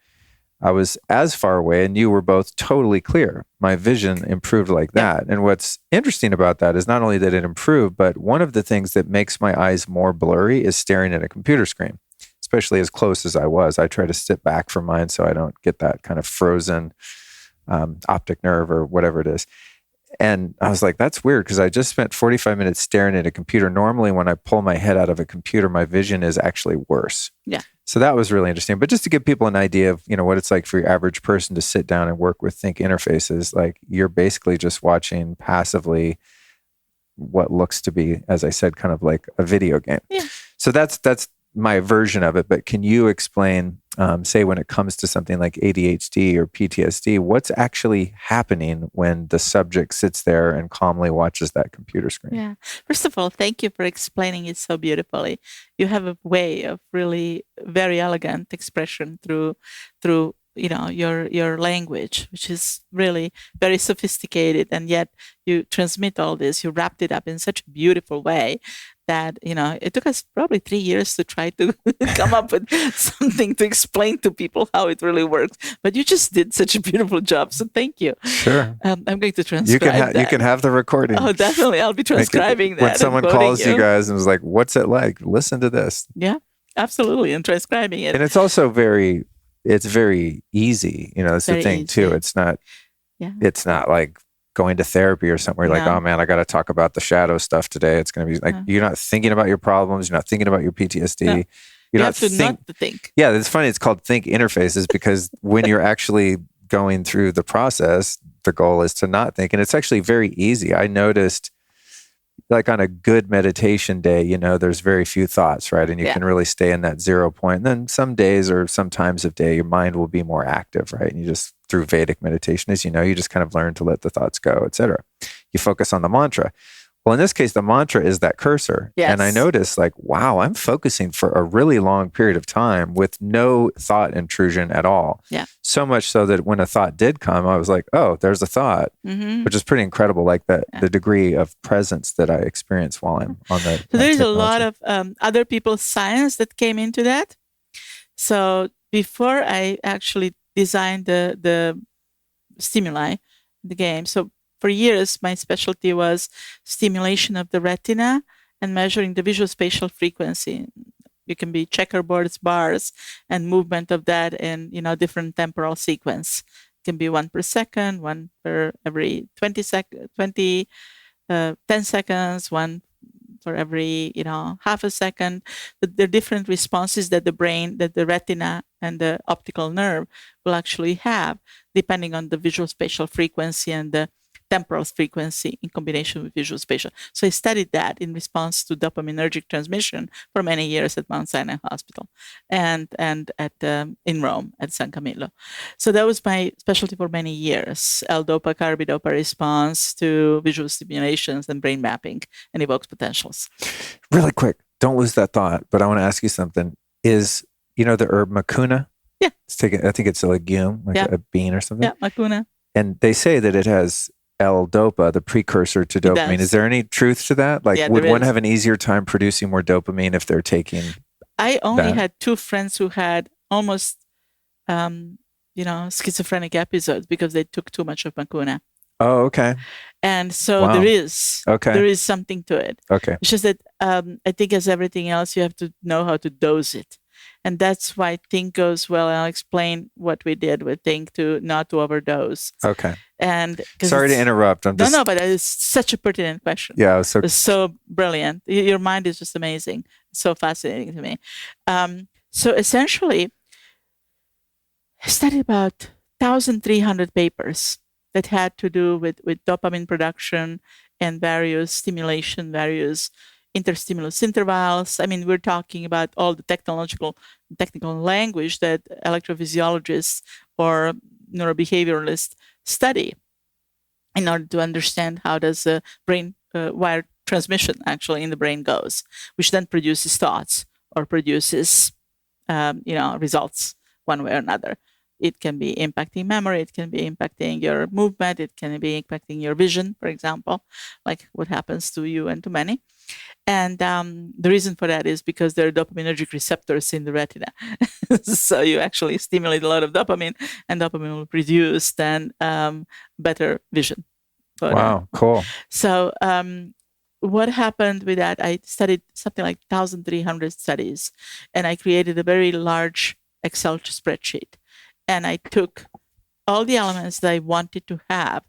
I was as far away and you were both totally clear. My vision improved like that. And what's interesting about that is not only that it improved, but one of the things that makes my eyes more blurry is staring at a computer screen, especially as close as I was. I try to sit back from mine so I don't get that kind of frozen optic nerve or whatever it is. And I was like, that's weird, because I just spent 45 minutes staring at a computer. Normally, when I pull my head out of a computer, my vision is actually worse. Yeah. So that was really interesting. But just to give people an idea of, what it's like for your average person to sit down and work with Think interfaces, like you're basically just watching passively what looks to be, as I said, kind of like a video game. Yeah. So that's my version of it. But can you explain, say, when it comes to something like ADHD or PTSD, what's actually happening when the subject sits there and calmly watches that computer screen? Yeah. First of all, thank you for explaining it so beautifully. You have a way of really very elegant expression through your language, which is really very sophisticated, and yet you transmit all this. You wrapped it up in such a beautiful way that it took us probably 3 years to try to come up with something to explain to people how it really works. But you just did such a beautiful job, so thank you. Sure. I'm going to transcribe that. You can have the recording. Oh, definitely. I'll be transcribing that. When someone calls you guys and was like, "What's it like? Listen to this." Yeah, absolutely, and transcribing it. And it's also very easy. That's the thing too. It's not like going to therapy or something where you're like, oh man, I got to talk about the shadow stuff today. It's going to be like, you're not thinking about your problems. You're not thinking about your PTSD. No. You have to not think. Yeah, it's funny. It's called Think interfaces because when you're actually going through the process, the goal is to not think. And it's actually very easy. I noticed, like on a good meditation day, there's very few thoughts, right? And you can really stay in that 0 point. And then some days or some times of day, your mind will be more active, right? And you just, through Vedic meditation, as you just kind of learn to let the thoughts go, etc. You focus on the mantra. Well, in this case, the mantra is that cursor. Yes. And I noticed like, wow, I'm focusing for a really long period of time with no thought intrusion at all. Yeah. So much so that when a thought did come, I was like, oh, there's a thought, which is pretty incredible. Like the degree of presence that I experience while I'm on the So there's a lot of other people's science that came into that. So before I actually design the stimuli in the game. So for years, my specialty was stimulation of the retina and measuring the visual spatial frequency. You can be checkerboards, bars, and movement of that in different temporal sequence. It can be 1 per second, 1 per every 10 seconds, 1 for every half a second. The different responses that the retina and the optical nerve will actually have, depending on the visual spatial frequency and the temporal frequency in combination with visual spatial. So I studied that in response to dopaminergic transmission for many years at Mount Sinai Hospital and at in Rome at San Camillo. So that was my specialty for many years: L-DOPA, carbidopa response to visual stimulations and brain mapping and evokes potentials. Really quick, don't lose that thought, but I want to ask you something. Is the herb mucuna? Yeah. I think it's a legume, like a bean or something. Yeah, mucuna. And they say that it has L-DOPA, the precursor to dopamine. Is there any truth to that? Like, would one have an easier time producing more dopamine if they're taking I only had 2 friends who had almost, schizophrenic episodes because they took too much of mucuna. Oh, okay. And so there is something to it. Okay. It's just that I think as everything else, you have to know how to dose it. And that's why Think goes well. I'll explain what we did with Think to not to overdose. Okay. And sorry to interrupt. No, but it's such a pertinent question. Yeah, it's so brilliant. Your mind is just amazing. It's so fascinating to me. So essentially, I studied about 1,300 papers that had to do with dopamine production and various stimulation, various interstimulus intervals. I mean, we're talking about all the technical language that electrophysiologists or neurobehavioralists study in order to understand how does the brain wire transmission actually in the brain goes, which then produces thoughts or produces results one way or another. It can be impacting memory, it can be impacting your movement, it can be impacting your vision, for example, like what happens to you and to many. And the reason for that is because there are dopaminergic receptors in the retina. So you actually stimulate a lot of dopamine, and dopamine will produce then better vision. Wow, cool. So what happened with that, I studied something like 1,300 studies, and I created a very large Excel spreadsheet. And I took all the elements that I wanted to have.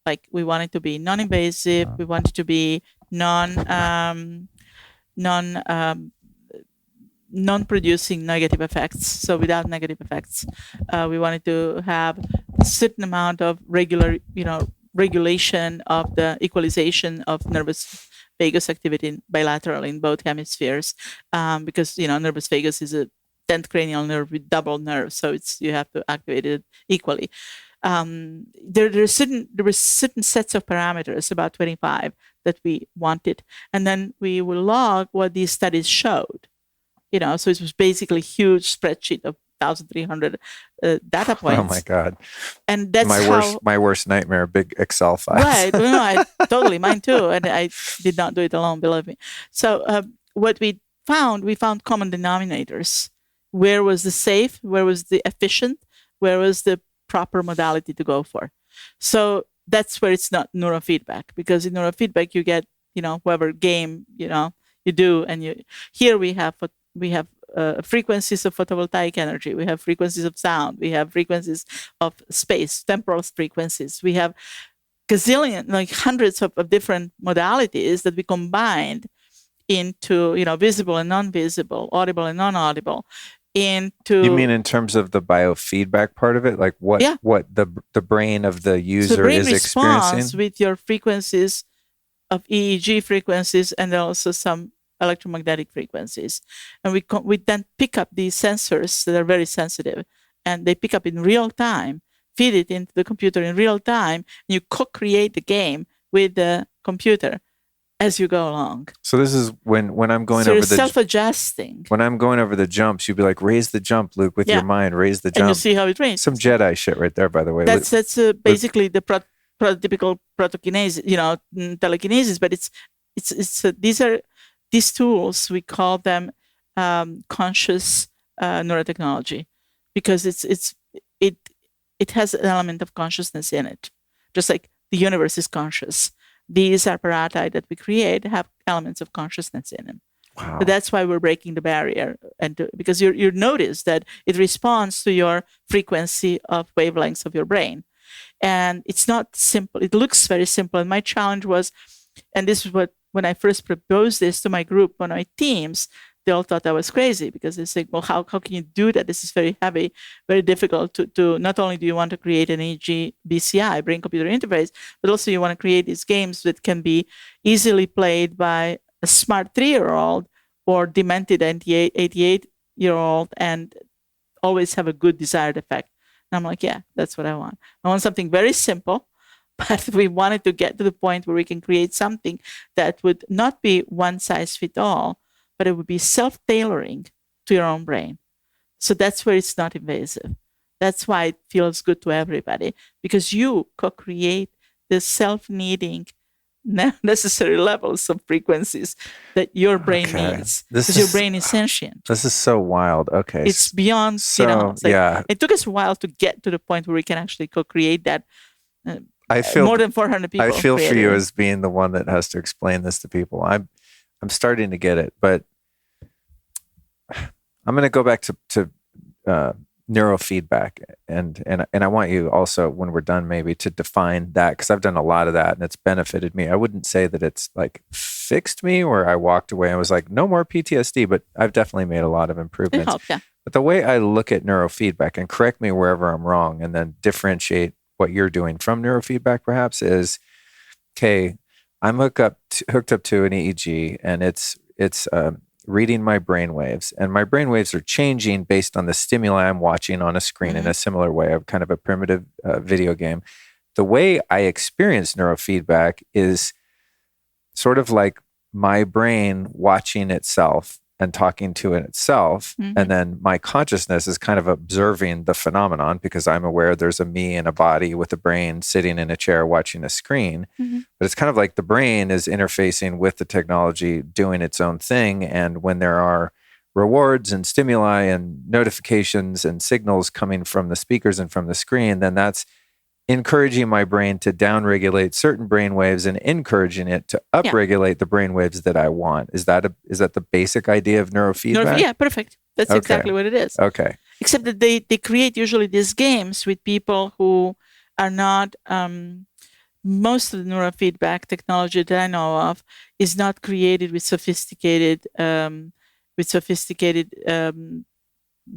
Like we wanted to be non-invasive, we wanted to be non-producing negative effects. So without negative effects, we wanted to have a certain amount of regulation of the equalization of nervous vagus activity bilaterally in both hemispheres, because nervous vagus is a 10th cranial nerve with double nerve, so you have to activate it equally. There were certain sets of parameters, about 25, that we wanted, and then we will log what these studies showed. So it was basically a huge spreadsheet of 1,300 data points. Oh my God! And that's my worst nightmare, big Excel files. Right? Well, totally, mine too, and I did not do it alone, believe me. So what we found common denominators. Where was the safe? Where was the efficient? Where was the proper modality to go for? So that's where it's not neurofeedback, because in neurofeedback you get whatever game you do, and here we have frequencies of photovoltaic energy, we have frequencies of sound, we have frequencies of space, temporal frequencies, we have gazillion, like hundreds of different modalities that we combined into visible and non-visible, audible and non-audible. You mean in terms of the biofeedback part of it, like what the brain of the user is experiencing with your frequencies of EEG frequencies and also some electromagnetic frequencies, and we then pick up these sensors that are very sensitive, and they pick up in real time, feed it into the computer in real time, and you co-create the game with the computer as you go along. So this is when I'm going over the self-adjusting. When I'm going over the jumps, you'd be like, raise the jump, Luke, with your mind, raise the jump. And you see how it rains. Some Jedi shit right there, by the way. That's basically the prototypical protokinesis, telekinesis, but it's these tools, we call them conscious neurotechnology, because it's it has an element of consciousness in it, just like the universe is conscious. These apparati that we create have elements of consciousness in them. Wow. So that's why we're breaking the barrier, because you notice that it responds to your frequency of wavelengths of your brain. And it's not simple. It looks very simple. And my challenge was, and this is what, when I first proposed this to my group, on my teams, they all thought I was crazy, because they said, well, how can you do that? This is very heavy, very difficult to not only do you want to create an EEG BCI, brain computer interface, but also you want to create these games that can be easily played by a smart 3-year-old or demented 88-year-old and always have a good desired effect. And I'm like, yeah, that's what I want. I want something very simple, but we wanted to get to the point where we can create something that would not be one size fit all, but it would be self-tailoring to your own brain. So that's where it's not invasive. That's why it feels good to everybody, because you co-create the self-needing necessary levels of frequencies that your brain needs, because your brain is sentient. This is so wild. Okay. It's beyond, yeah. It took us a while to get to the point where we can actually co-create that. I feel more than 400 people. I feel for you as being the one that has to explain this to people. I'm starting to get it, but I'm going to go back to neurofeedback, and I want you also, when we're done, maybe to define that, because I've done a lot of that and it's benefited me. I wouldn't say that it's like fixed me, or I walked away and was like, no more PTSD, but I've definitely made a lot of improvements. It helped, yeah. But the way I look at neurofeedback, and correct me wherever I'm wrong, and then differentiate what you're doing from neurofeedback perhaps, is, okay, I'm hooked up to an EEG, and it's reading my brain waves, and my brain waves are changing based on the stimuli I'm watching on a screen. In a similar way of kind of a primitive video game. The way I experience neurofeedback is sort of like my brain watching itself and talking to it itself. And then my consciousness is kind of observing the phenomenon, because I'm aware there's a me in a body with a brain sitting in a chair watching a screen. But it's kind of like the brain is interfacing with the technology, doing its own thing. And when there are rewards and stimuli and notifications and signals coming from the speakers and from the screen, then that's encouraging my brain to downregulate certain brain waves and encouraging it to upregulate the brain waves that I want. Is that the basic idea of neurofeedback? Yeah, perfect. That's exactly what it is. Okay. Except that they create usually these games with people who are not, most of the neurofeedback technology that I know of is not created with sophisticated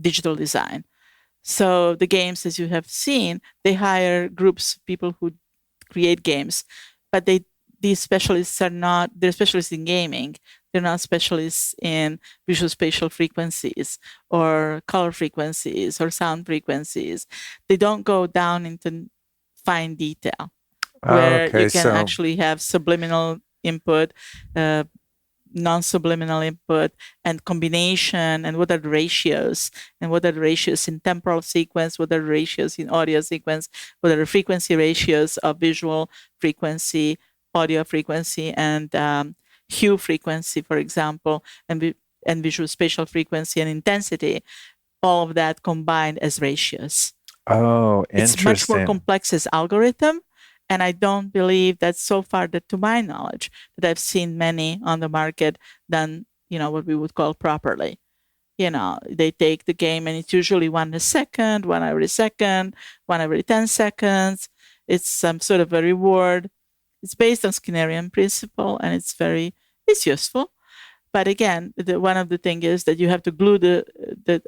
digital design. So the games, as you have seen, they hire groups of people who create games, but these specialists they're specialists in gaming. They're not specialists in visual spatial frequencies or color frequencies or sound frequencies. They don't go down into fine detail where you can actually have subliminal input, non-subliminal input, and combination, and what are the ratios, and what are the ratios in temporal sequence, what are the ratios in audio sequence, what are the frequency ratios of visual frequency, audio frequency, and hue frequency, for example, and visual spatial frequency and intensity, all of that combined as ratios. Oh, interesting. It's much more complex as algorithm. And I don't believe that so far, that to my knowledge, that I've seen many on the market done, what we would call properly. They take the game, and it's usually 1 a second, 1 every second, 1 every 10 seconds. It's some sort of a reward. It's based on Skinnerian principle, and it's useful. But again, one of the things is that you have to glue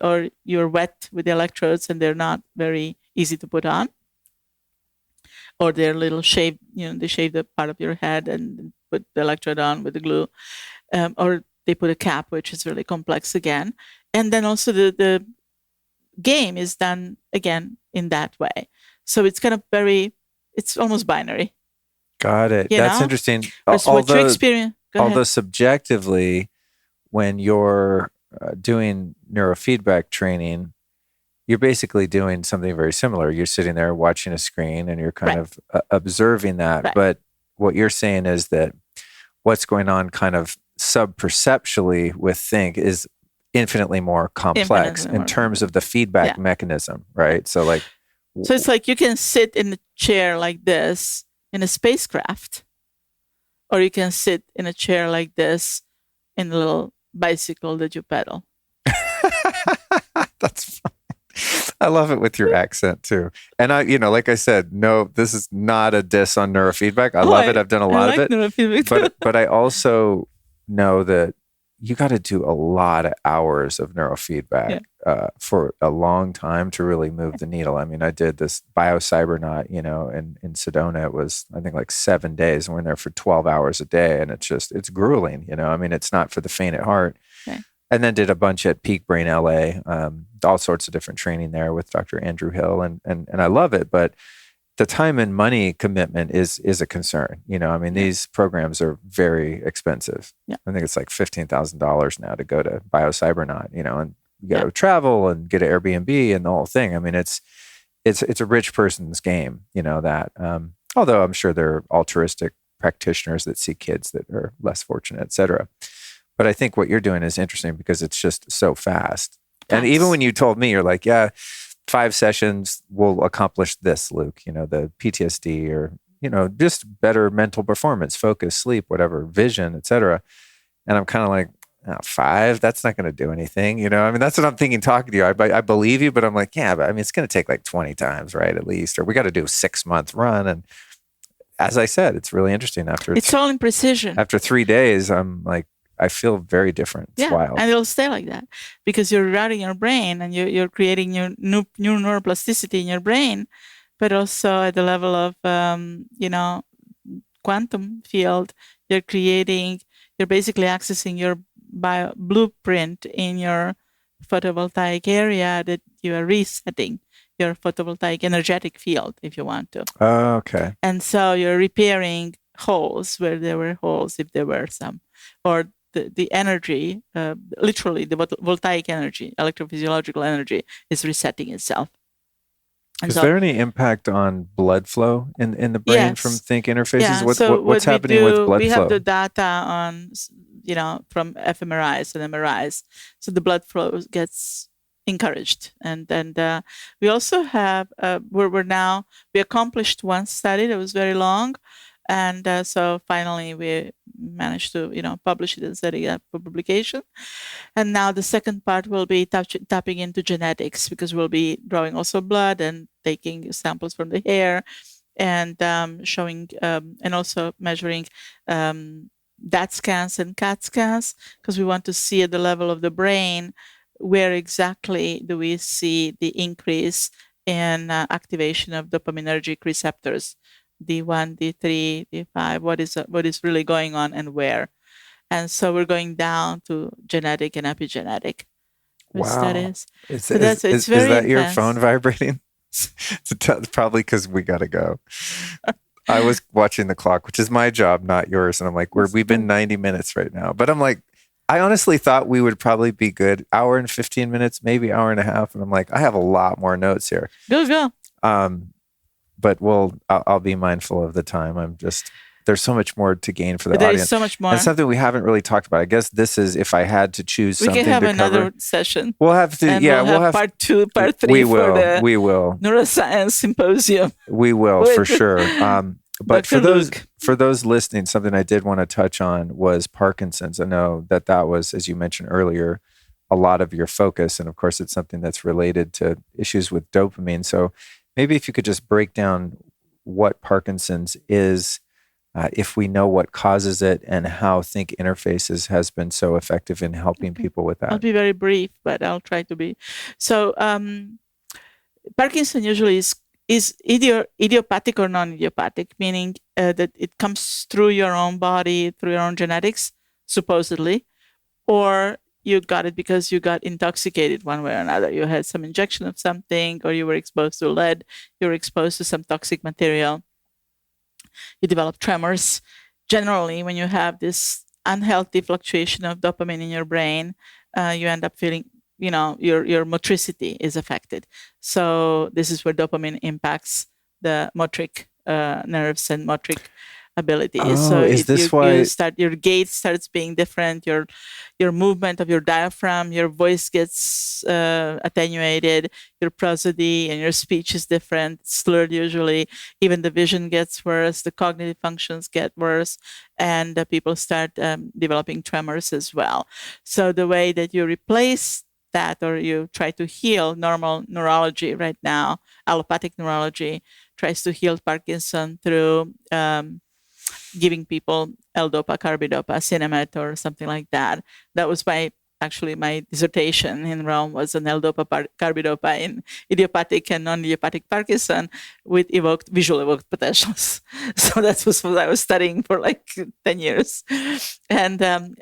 or you're wet with the electrodes, and they're not very easy to put on. Or they're a little shaved, they shave the part of your head and put the electrode on with the glue. Or they put a cap, which is really complex again. And then also the game is done, again, in that way. So it's kind of it's almost binary. Got it. That's interesting. Although subjectively, when you're doing neurofeedback training, you're basically doing something very similar. You're sitting there watching a screen and you're kind of observing that. Right. But what you're saying is that what's going on kind of sub-perceptually with think is infinitely more complex in terms of the feedback mechanism, right? So like So it's like you can sit in a chair like this in a spacecraft, or you can sit in a chair like this in a little bicycle that you pedal. That's fun. I love it with your accent too. And I, like I said, no, this is not a diss on neurofeedback. I love it. I've done a lot of it. Neurofeedback but I also know that you got to do a lot of hours of neurofeedback for a long time to really move the needle. I mean, I did this biocybernaut, in Sedona. It was, I think, like 7 days, and we're in there for 12 hours a day. And it's grueling, I mean, it's not for the faint at heart. Okay. And then did a bunch at Peak Brain LA, all sorts of different training there with Dr. Andrew Hill. And I love it, but the time and money commitment is a concern. I mean, these programs are very expensive. Yeah. I think it's like $15,000 now to go to biocybernaut, and you got to travel and get an Airbnb and the whole thing. I mean, it's a rich person's game, that, although I'm sure there are altruistic practitioners that see kids that are less fortunate, et cetera. But I think what you're doing is interesting because it's just so fast. And even when you told me, you're like, 5 sessions will accomplish this, Luke, the PTSD or, just better mental performance, focus, sleep, whatever, vision, et cetera. And I'm kind of like, 5, that's not going to do anything. I mean, that's what I'm thinking talking to you. I believe you, but I'm like, but I mean, it's going to take like 20 times, right? At least, or we got to do a 6-month run. And as I said, it's really interesting it's all in precision. After 3 days, I'm like, I feel very different. It's wild. And it'll stay like that because you're routing your brain and you're creating your new neuroplasticity in your brain, but also at the level of, quantum field, you're basically accessing your blueprint in your photovoltaic area that you are resetting your photovoltaic energetic field, if you want to. Oh, okay. And so you're repairing holes where there were holes, if there were some, or the energy, literally the voltaic energy, electrophysiological energy is resetting itself. And is there any impact on blood flow in the brain from think interfaces? Yeah. What's happening with blood flow? We have the data on, from fMRIs and MRIs. So the blood flow gets encouraged. And then we also have, we accomplished one study that was very long. And so finally we managed to, publish it and set it up for publication. And now the second part will be tapping into genetics because we'll be drawing also blood and taking samples from the hair and showing and also measuring DAT scans and CAT scans because we want to see at the level of the brain where exactly do we see the increase in activation of dopaminergic receptors. D1, D3, D5, what is really going on and where. And so we're going down to genetic and epigenetic studies. Is that your phone vibrating? Probably because we got to go. I was watching the clock, which is my job, not yours. And I'm like, we've been 90 minutes right now. But I'm like, I honestly thought we would probably be good. Hour and 15 minutes, maybe hour and a half. And I'm like, I have a lot more notes here. Go. But I'll be mindful of the time. There's so much more to gain for the audience. There's so much more. And something we haven't really talked about. I guess this is if I had to choose something to cover. We can have another session. We'll have to, we'll have part 2, part 3 for the we will. Neuroscience Symposium. We will, for sure. But for those listening, something I did want to touch on was Parkinson's. I know that was, as you mentioned earlier, a lot of your focus. And of course, it's something that's related to issues with dopamine. So maybe if you could just break down what Parkinson's is, if we know what causes it and how Think Interfaces has been so effective in helping people with that. I'll be very brief, but I'll try to be. So Parkinson usually is idiopathic or non-idiopathic, meaning that it comes through your own body, through your own genetics, supposedly, or you got it because you got intoxicated one way or another. You had some injection of something, or you were exposed to lead, you were exposed to some toxic material. You develop tremors. Generally, when you have this unhealthy fluctuation of dopamine in your brain, you end up feeling, your motricity is affected. So this is where dopamine impacts the motoric nerves and motoric abilities. Oh, so is this why you start, your gait starts being different, your movement of your diaphragm, your voice gets attenuated, your prosody and your speech is different, slurred usually, even the vision gets worse, the cognitive functions get worse, and people start developing tremors as well. So the way that you replace that, or you try to heal normal neurology right now, allopathic neurology tries to heal Parkinson through giving people L-dopa, carbidopa, Cinemet, or something like that. That was my dissertation in Rome was on L-dopa, carbidopa in idiopathic and non-idiopathic Parkinson with visual evoked potentials. So that was what I was studying for like 10 years. And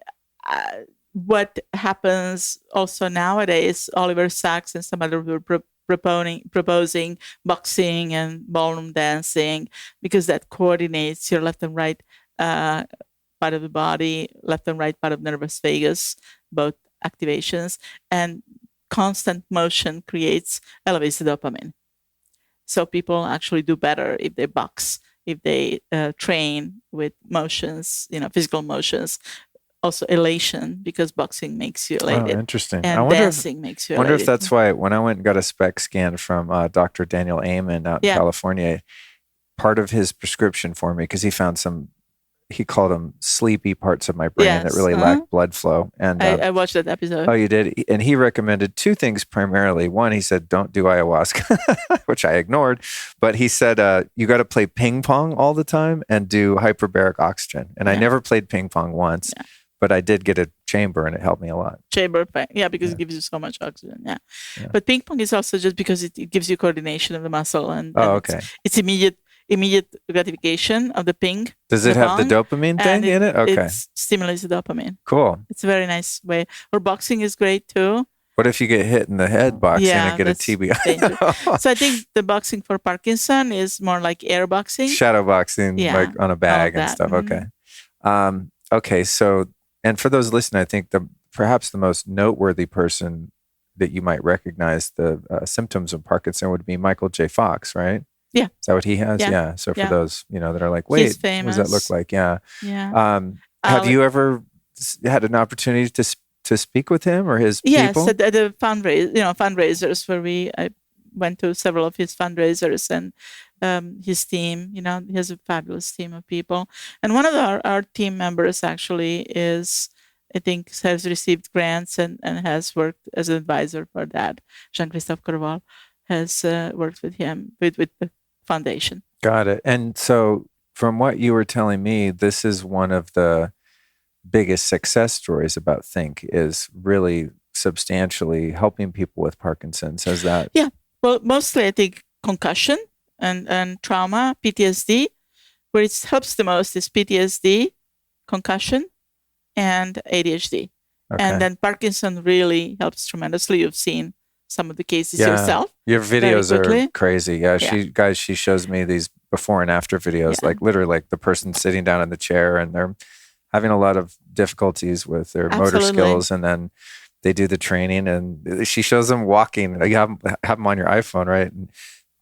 what happens also nowadays, Oliver Sacks and some other were proposing boxing and ballroom dancing, because that coordinates your left and right part of the body, left and right part of nervous vagus, both activations, and constant motion creates elevated dopamine. So people actually do better if they box, if they train with motions, physical motions. Also elation, because boxing makes you elated. Oh, interesting. And dancing makes you elated. I wonder if that's why when I went and got a SPECT scan from Dr. Daniel Amen out in California, part of his prescription for me, because he found he called them sleepy parts of my brain that really lacked blood flow. And I watched that episode. Oh, you did? And he recommended two things primarily. One, he said, don't do ayahuasca, which I ignored. But he said, you got to play ping pong all the time and do hyperbaric oxygen. And I never played ping pong once. Yeah. But I did get a chamber and it helped me a lot. Chamber, because it gives you so much oxygen. Yeah. But ping pong is also just because it gives you coordination of the muscle, and it's immediate gratification of the ping. Does it have the dopamine thing in it? Okay. It stimulates the dopamine. Cool. It's a very nice way. Or boxing is great too. What if you get hit in the head boxing and get a TBI? So I think the boxing for Parkinson is more like air boxing. Shadow boxing, like on a bag and stuff. Mm-hmm. Okay. Okay. So, and for those listening, I think perhaps the most noteworthy person that you might recognize the symptoms of Parkinson would be Michael J. Fox, right? Yeah. Is that what he has? Yeah. So for those, that are like, wait, what does that look like? Yeah. Yeah. Have you ever had an opportunity to speak with him or his people? Yes, at the fundraisers where I went to several of his fundraisers, and his team, he has a fabulous team of people. And one of our team members actually has received grants and has worked as an advisor for that. Jean-Christophe Corval has worked with him, with the foundation. Got it. And so from what you were telling me, this is one of the biggest success stories about Think, is really substantially helping people with Parkinson's. Is that? Yeah. Well, mostly I think concussion and trauma, PTSD. Where it helps the most is PTSD, concussion, and ADHD. Okay. And then Parkinson really helps tremendously. You've seen some of the cases yourself. Your videos are crazy. Yeah, she shows me these before and after videos, like literally like the person sitting down in the chair and they're having a lot of difficulties with their motor skills, and then they do the training and she shows them walking. You have them on your iPhone, right? And,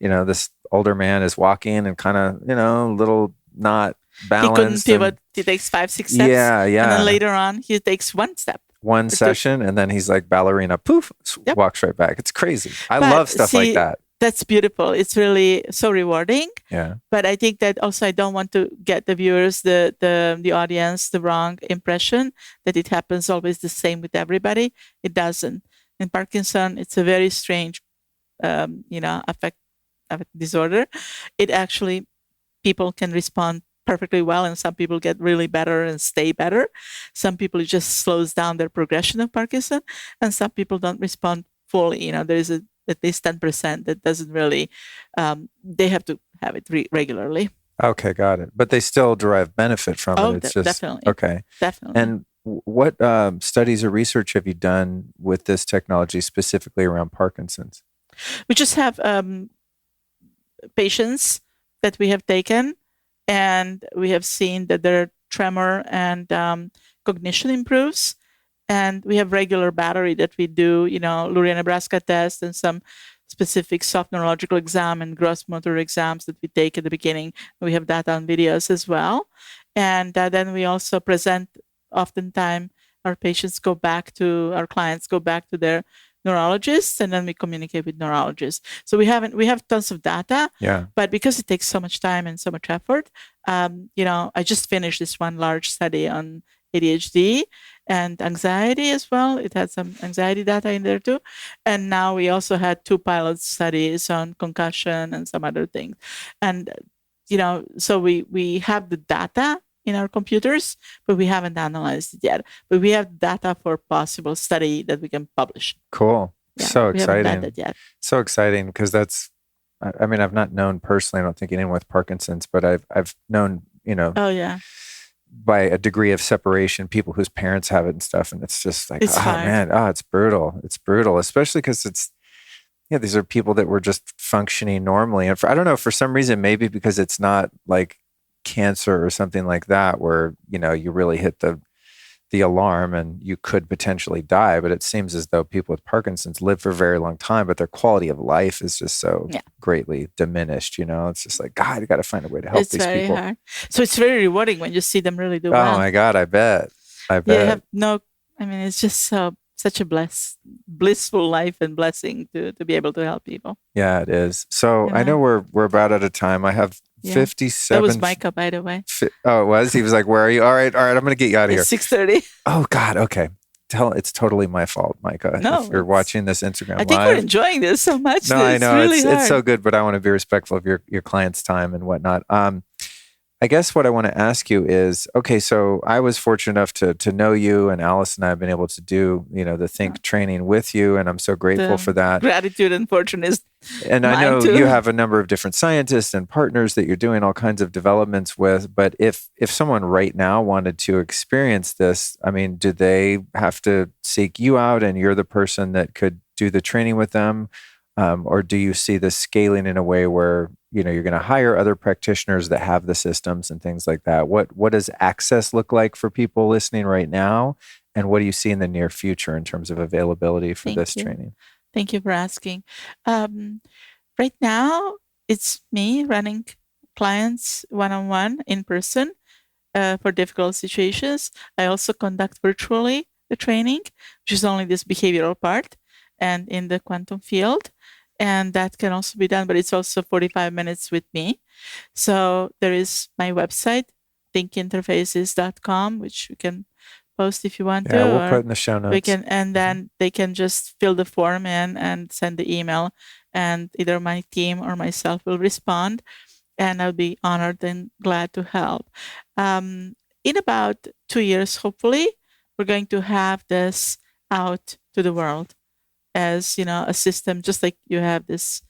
this older man is walking and kind of, a little not balanced. He couldn't pivot. He takes 5-6 steps. Yeah. And then later on, he takes one step. One session, and then he's like ballerina, poof, walks right back. It's crazy. I love stuff like that. That's beautiful. It's really so rewarding. Yeah. But I think that also I don't want to get the viewers, the audience, the wrong impression that it happens always the same with everybody. It doesn't. In Parkinson, it's a very strange, affect disorder. It actually, people can respond perfectly well, and some people get really better and stay better. Some people, it just slows down their progression of Parkinson, and some people don't respond fully. There is at least 10% that doesn't really, they have to have it regularly. Okay, got it. But they still derive benefit from it. It's just definitely. Okay. Definitely. And what studies or research have you done with this technology specifically around Parkinson's? We just have patients that we have taken, and we have seen that their tremor and cognition improves. And we have regular battery that we do, Luria, Nebraska test and some specific soft neurological exam and gross motor exams that we take at the beginning. We have that on videos as well. And then we also present, oftentimes our clients go back to their neurologists, and then we communicate with neurologists. So we have tons of data, but because it takes so much time and so much effort, I just finished this one large study on ADHD and anxiety as well. It had some anxiety data in there too. And now we also had 2 pilot studies on concussion and some other things. And, so we have the data in our computers, but we haven't analyzed it yet. But we have data for possible study that we can publish. Cool. Yeah, so we haven't exciting. done that yet. So exciting, because that's, I mean, I've not known personally, I don't think anyone with Parkinson's, but I've known, Oh, yeah. by a degree of separation, people whose parents have it and stuff. And it's just like, hard. it's brutal. It's brutal, especially because these are people that were just functioning normally. And I don't know, for some reason, maybe because it's not like cancer or something like that, where, you really hit the alarm and you could potentially die. But it seems as though people with Parkinson's live for a very long time, but their quality of life is just so greatly diminished. It's just like, God, I got to find a way to help these people. It's very hard. So it's very rewarding when you see them really do well. Oh my God, I bet. It's just such a blissful life and blessing to be able to help people. Yeah, it is. So I know we're about out of time. I have 57. That was Micah, by the way. Oh, it was? He was like, where are you? All right. I'm going to get you out of here. It's 6:30. Oh, God. Okay. It's totally my fault, Micah. No, if you're watching this Instagram I think live. we're enjoying this so much. No, I know. Really it's so good, but I want to be respectful of your client's time and whatnot. I guess what I want to ask you is, okay, so I was fortunate enough to know you, and Alice and I have been able to do, the Think training with you, and I'm so grateful for that. Gratitude and fortune is And I know you have a number of different scientists and partners that you're doing all kinds of developments with, but if someone right now wanted to experience this, I mean, do they have to seek you out and you're the person that could do the training with them? Or do you see this scaling in a way where, you're going to hire other practitioners that have the systems and things like that? What does access look like for people listening right now? And what do you see in the near future in terms of availability for this training? Thank you for asking. Right now, it's me running clients one-on-one in person for difficult situations. I also conduct virtually the training, which is only this behavioral part and in the quantum field. And that can also be done, but it's also 45 minutes with me. So there is my website, thinkinterfaces.com, which you can post if you want to. Yeah, we'll put in the show notes. And then they can just fill the form in and send the email, and either my team or myself will respond. And I'll be honored and glad to help. In about 2 years, hopefully, we're going to have this out to the world as, a system, just like you have this,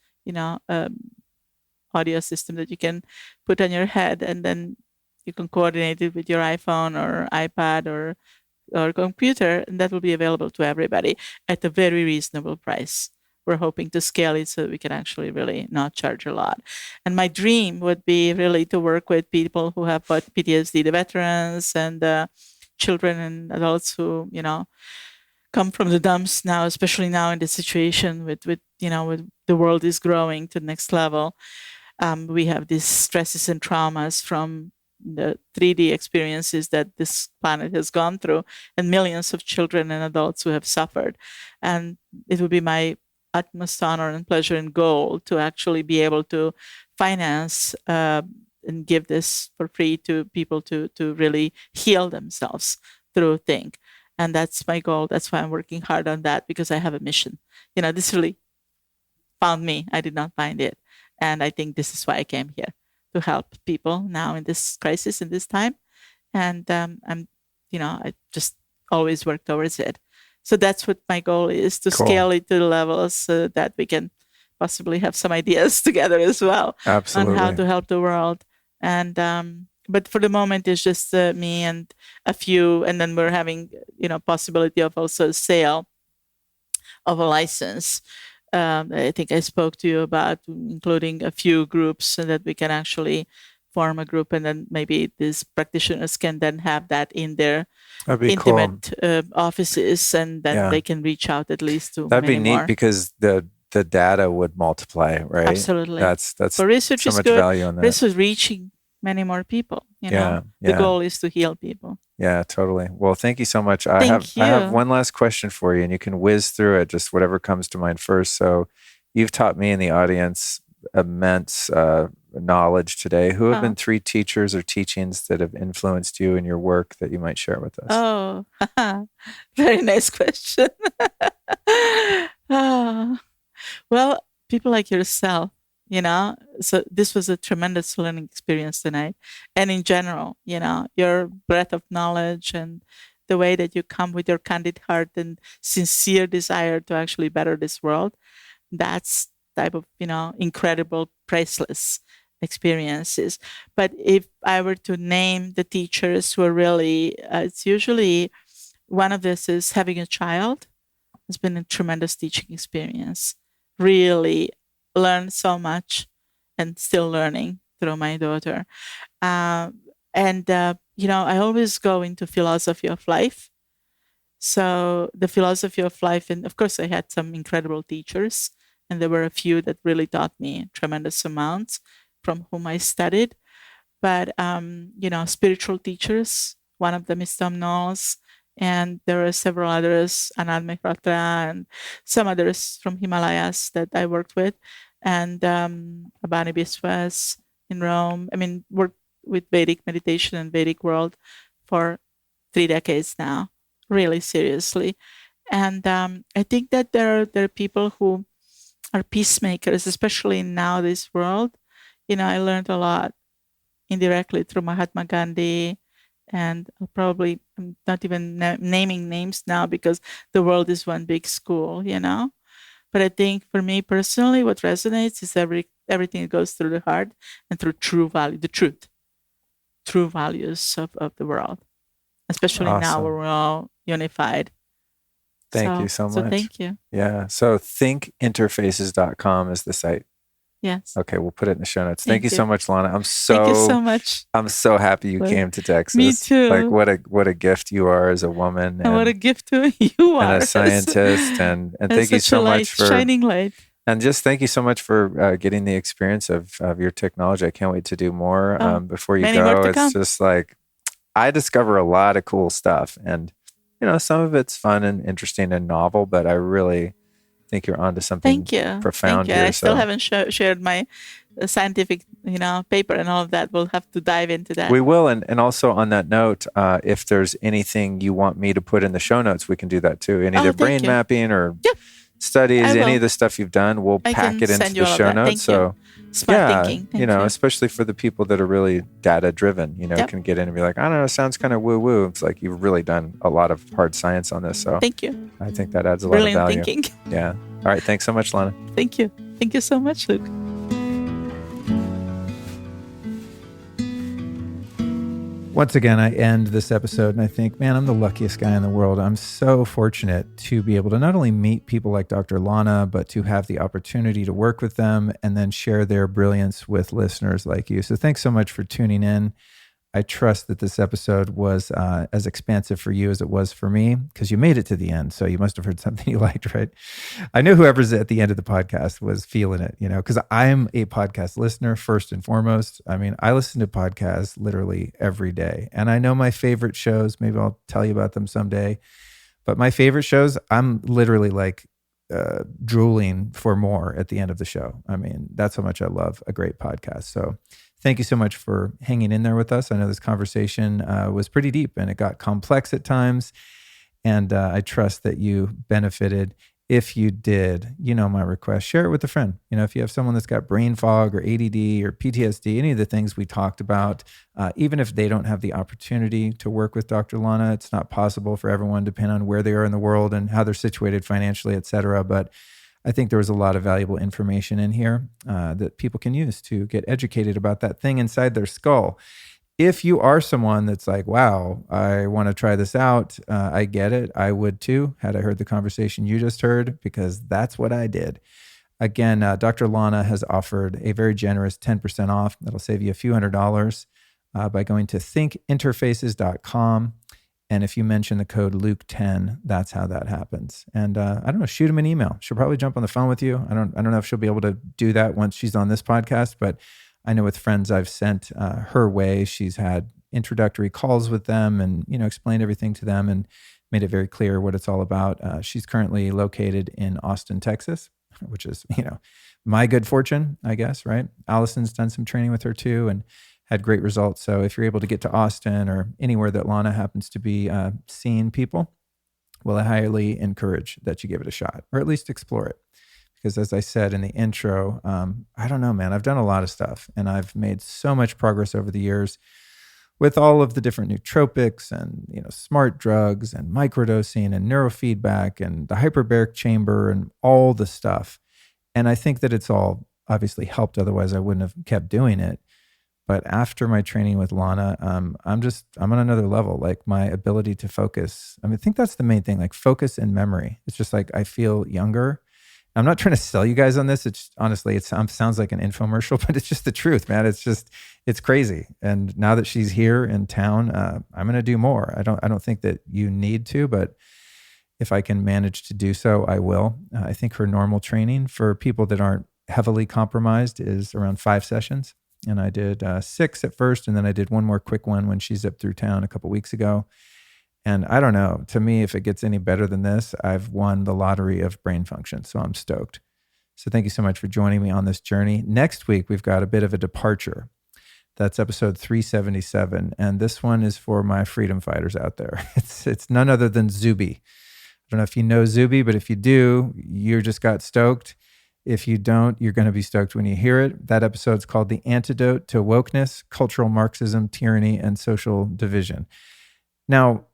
audio system that you can put on your head, and then you can coordinate it with your iPhone or iPad or computer, and that will be available to everybody at a very reasonable price. We're hoping to scale it so that we can actually really not charge a lot. And my dream would be really to work with people who have PTSD, the veterans, and children and adults who, come from the dumps now, especially now in the situation with the world is growing to the next level. We have these stresses and traumas from the 3D experiences that this planet has gone through, and millions of children and adults who have suffered. And it would be my utmost honor and pleasure and goal to actually be able to finance and give this for free to people to really heal themselves through Think. And that's my goal. That's why I'm working hard on that, because I have a mission. This really found me. I did not find it. And I think this is why I came here, to help people now in this crisis, in this time. And I just always work towards it. So that's what my goal is, to scale it to the levels so that we can possibly have some ideas together as well. Absolutely. On how to help the world. And but for the moment, it's just me and a few, and then we're having, possibility of also sale of a license. I think I spoke to you about including a few groups so that we can actually form a group, and then maybe these practitioners can then have that in their intimate offices, and then they can reach out at least to That'd many be neat more. Because the the data would multiply, right? Absolutely. That's For research so is much good. value on that. Research reaching many more people. The goal is to heal people. Yeah, totally. Well, thank you so much. I Thank you. have one last question for you, and you can whiz through it, just whatever comes to mind first. So, you've taught me and the audience immense knowledge today. Who have been 3 teachers or teachings that have influenced you in your work that you might share with us? Oh, very nice question. Well, people like yourself, so this was a tremendous learning experience tonight. And in general, your breadth of knowledge and the way that you come with your candid heart and sincere desire to actually better this world, that's type of, incredible, priceless experiences. But if I were to name the teachers who are really, it's usually one of this is having a child. It's been a tremendous teaching experience. Really learned so much and still learning through my daughter. I always go into philosophy of life. So the philosophy of life, and of course I had some incredible teachers, and there were a few that really taught me tremendous amounts from whom I studied. But, spiritual teachers, one of them is Tom Knowles, and there are several others, Anand Mehrotra, and some others from Himalayas that I worked with, and Abani Biswas in Rome. I mean, worked with Vedic meditation and Vedic world for 3 decades now, really seriously. And I think that there are people who are peacemakers, especially in now this world. I learned a lot indirectly through Mahatma Gandhi, and I'm not even naming names now because the world is one big school, But I think for me personally, what resonates is everything that goes through the heart and through true value, the true values of the world, especially now where we're all unified. Thank you so much. So thank you. Yeah. So thinkinterfaces.com is the site. Yes. Okay, we'll put it in the show notes. Thank you so much, Lana. Thank you so much. I'm so happy you came to Texas. Me too. Like what a gift you are as a woman. And what a gift you are. And a scientist. And thank you so much for shining light. And just thank you so much for getting the experience of your technology. I can't wait to do more. Before you go, it's just like I discover a lot of cool stuff, and some of it's fun and interesting and novel, but I really think you're onto something profound here. I still haven't shared my scientific, paper and all of that. We'll have to dive into that. We will. And also on that note, if there's anything you want me to put in the show notes, we can do that too. Any of the brain mapping or studies, any of the stuff you've done, we'll pack it into the show notes. So smart thinking. Thank you. Especially for the people that are really data driven, can get in and be like, I don't know, it sounds kind of woo woo. It's like you've really done a lot of hard science on this. So thank you. I think that adds a lot of value. Thinking. Yeah. All right. Thanks so much, Lana. Thank you. Thank you so much, Luke. Once again, I end this episode and I think, man, I'm the luckiest guy in the world. I'm so fortunate to be able to not only meet people like Dr. Lana, but to have the opportunity to work with them and then share their brilliance with listeners like you. So thanks so much for tuning in. I trust that this episode was as expansive for you as it was for me, because you made it to the end. So you must have heard something you liked, right? I know whoever's at the end of the podcast was feeling it, because I'm a podcast listener first and foremost. I mean, I listen to podcasts literally every day, and I know my favorite shows. Maybe I'll tell you about them someday. But my favorite shows, I'm literally like drooling for more at the end of the show. I mean, that's how much I love a great podcast. So thank you so much for hanging in there with us. I know this conversation was pretty deep and it got complex at times. And I trust that you benefited. If you did, my request, share it with a friend. If you have someone that's got brain fog or ADD or PTSD, any of the things we talked about, even if they don't have the opportunity to work with Dr. Lana, it's not possible for everyone, depending on where they are in the world and how they're situated financially, et cetera. But I think there was a lot of valuable information in here that people can use to get educated about that thing inside their skull. If you are someone that's like, wow, I want to try this out, I get it. I would too, had I heard the conversation you just heard, because that's what I did. Again, Dr. Lana has offered a very generous 10% off. That'll save you a few $100s by going to thinkinterfaces.com And if you mention the code Luke10, that's how that happens. And I don't know, shoot him an email. She'll probably jump on the phone with you. I don't know if she'll be able to do that once she's on this podcast, but I know with friends I've sent her way, she's had introductory calls with them and, explained everything to them and made it very clear what it's all about. She's currently located in Austin, Texas, which is, my good fortune, I guess, right? Allison's done some training with her too and had great results. So if you're able to get to Austin or anywhere that Lana happens to be seeing people, well, I highly encourage that you give it a shot or at least explore it. Because as I said in the intro, I don't know, man, I've done a lot of stuff and I've made so much progress over the years with all of the different nootropics and, smart drugs and microdosing and neurofeedback and the hyperbaric chamber and all the stuff. And I think that it's all obviously helped. Otherwise I wouldn't have kept doing it. But after my training with Lana, I'm on another level. Like my ability to focus. I think that's the main thing, like focus and memory. It's just like I feel younger. I'm not trying to sell you guys on this. It's honestly, it sounds like an infomercial, but it's just the truth, man. It's crazy. And now that she's here in town, I'm going to do more. I don't think that you need to, but if I can manage to do so, I will. I think her normal training for people that aren't heavily compromised is around 5 sessions. And I did 6 at first, and then I did one more quick one when she zipped through town a couple weeks ago. And I don't know, to me, if it gets any better than this, I've won the lottery of brain function. So I'm stoked. So thank you so much for joining me on this journey. Next week, we've got a bit of a departure. That's episode 377. And this one is for my freedom fighters out there. It's none other than Zuby. I don't know if you know Zuby, but if you do, you just got stoked. If you don't, you're going to be stoked when you hear it. That episode's called The Antidote to Wokeness, Cultural Marxism, Tyranny, and Social Division. Now,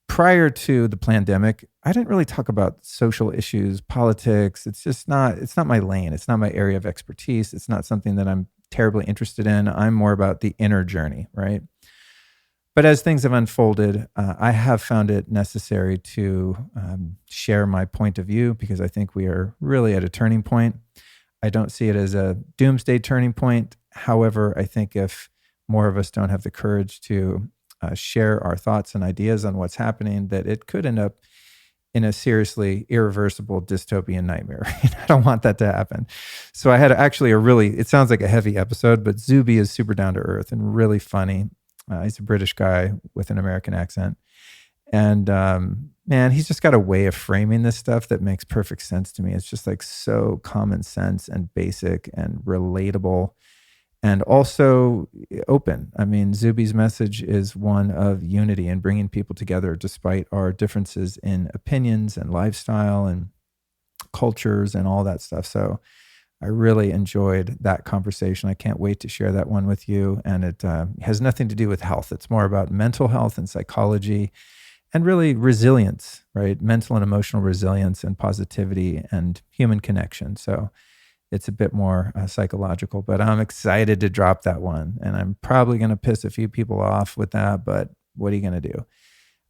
prior to the pandemic, I didn't really talk about social issues, politics. It's not my lane. It's not my area of expertise. It's not something that I'm terribly interested in. I'm more about the inner journey, right? But as things have unfolded, I have found it necessary to share my point of view because I think we are really at a turning point. I don't see it as a doomsday turning point. However, I think if more of us don't have the courage to share our thoughts and ideas on what's happening, that it could end up in a seriously irreversible dystopian nightmare. I don't want that to happen. So I had actually it sounds like a heavy episode, but Zuby is super down to earth and really funny. He's a British guy with an American accent. And man, he's just got a way of framing this stuff that makes perfect sense to me. It's just like so common sense and basic and relatable and also open. Zuby's message is one of unity and bringing people together despite our differences in opinions and lifestyle and cultures and all that stuff. So I really enjoyed that conversation. I can't wait to share that one with you. And it has nothing to do with health. It's more about mental health and psychology and really resilience, right? Mental and emotional resilience and positivity and human connection. So it's a bit more psychological, but I'm excited to drop that one. And I'm probably going to piss a few people off with that, but what are you going to do?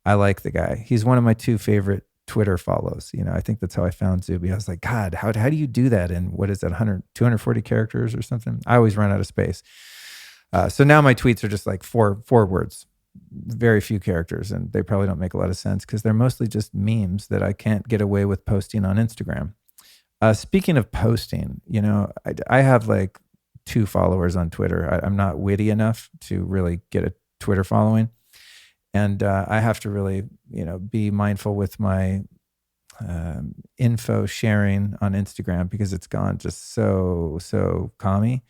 I like the guy. He's one of my 2 favorite Twitter follows. I think that's how I found Zuby. I was like, God, how do you do that? And what is that, 240 characters or something? I always run out of space. So now my tweets are just like four words, very few characters, and they probably don't make a lot of sense because they're mostly just memes that I can't get away with posting on Instagram. Speaking of posting, I have like 2 followers on Twitter. I'm not witty enough to really get a Twitter following. And I have to really, be mindful with my info sharing on Instagram because it's gone just so commie.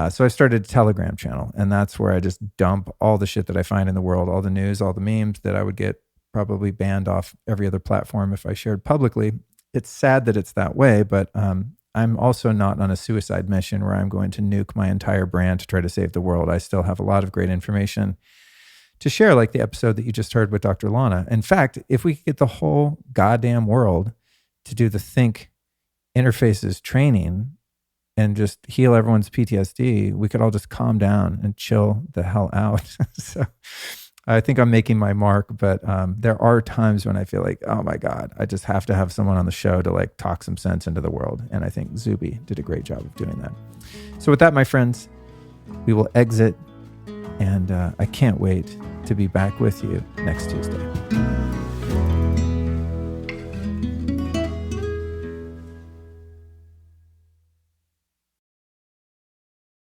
So I started a Telegram channel, and that's where I just dump all the shit that I find in the world, all the news, all the memes that I would get probably banned off every other platform if I shared publicly. It's sad that it's that way, but I'm also not on a suicide mission where I'm going to nuke my entire brand to try to save the world. I still have a lot of great information to share, like the episode that you just heard with Dr. Lana. In fact, if we could get the whole goddamn world to do the Think Interfaces training and just heal everyone's PTSD, we could all just calm down and chill the hell out. So I think I'm making my mark, but there are times when I feel like, oh my God, I just have to have someone on the show to like talk some sense into the world. And I think Zuby did a great job of doing that. So with that, my friends, we will exit And I can't wait to be back with you next Tuesday.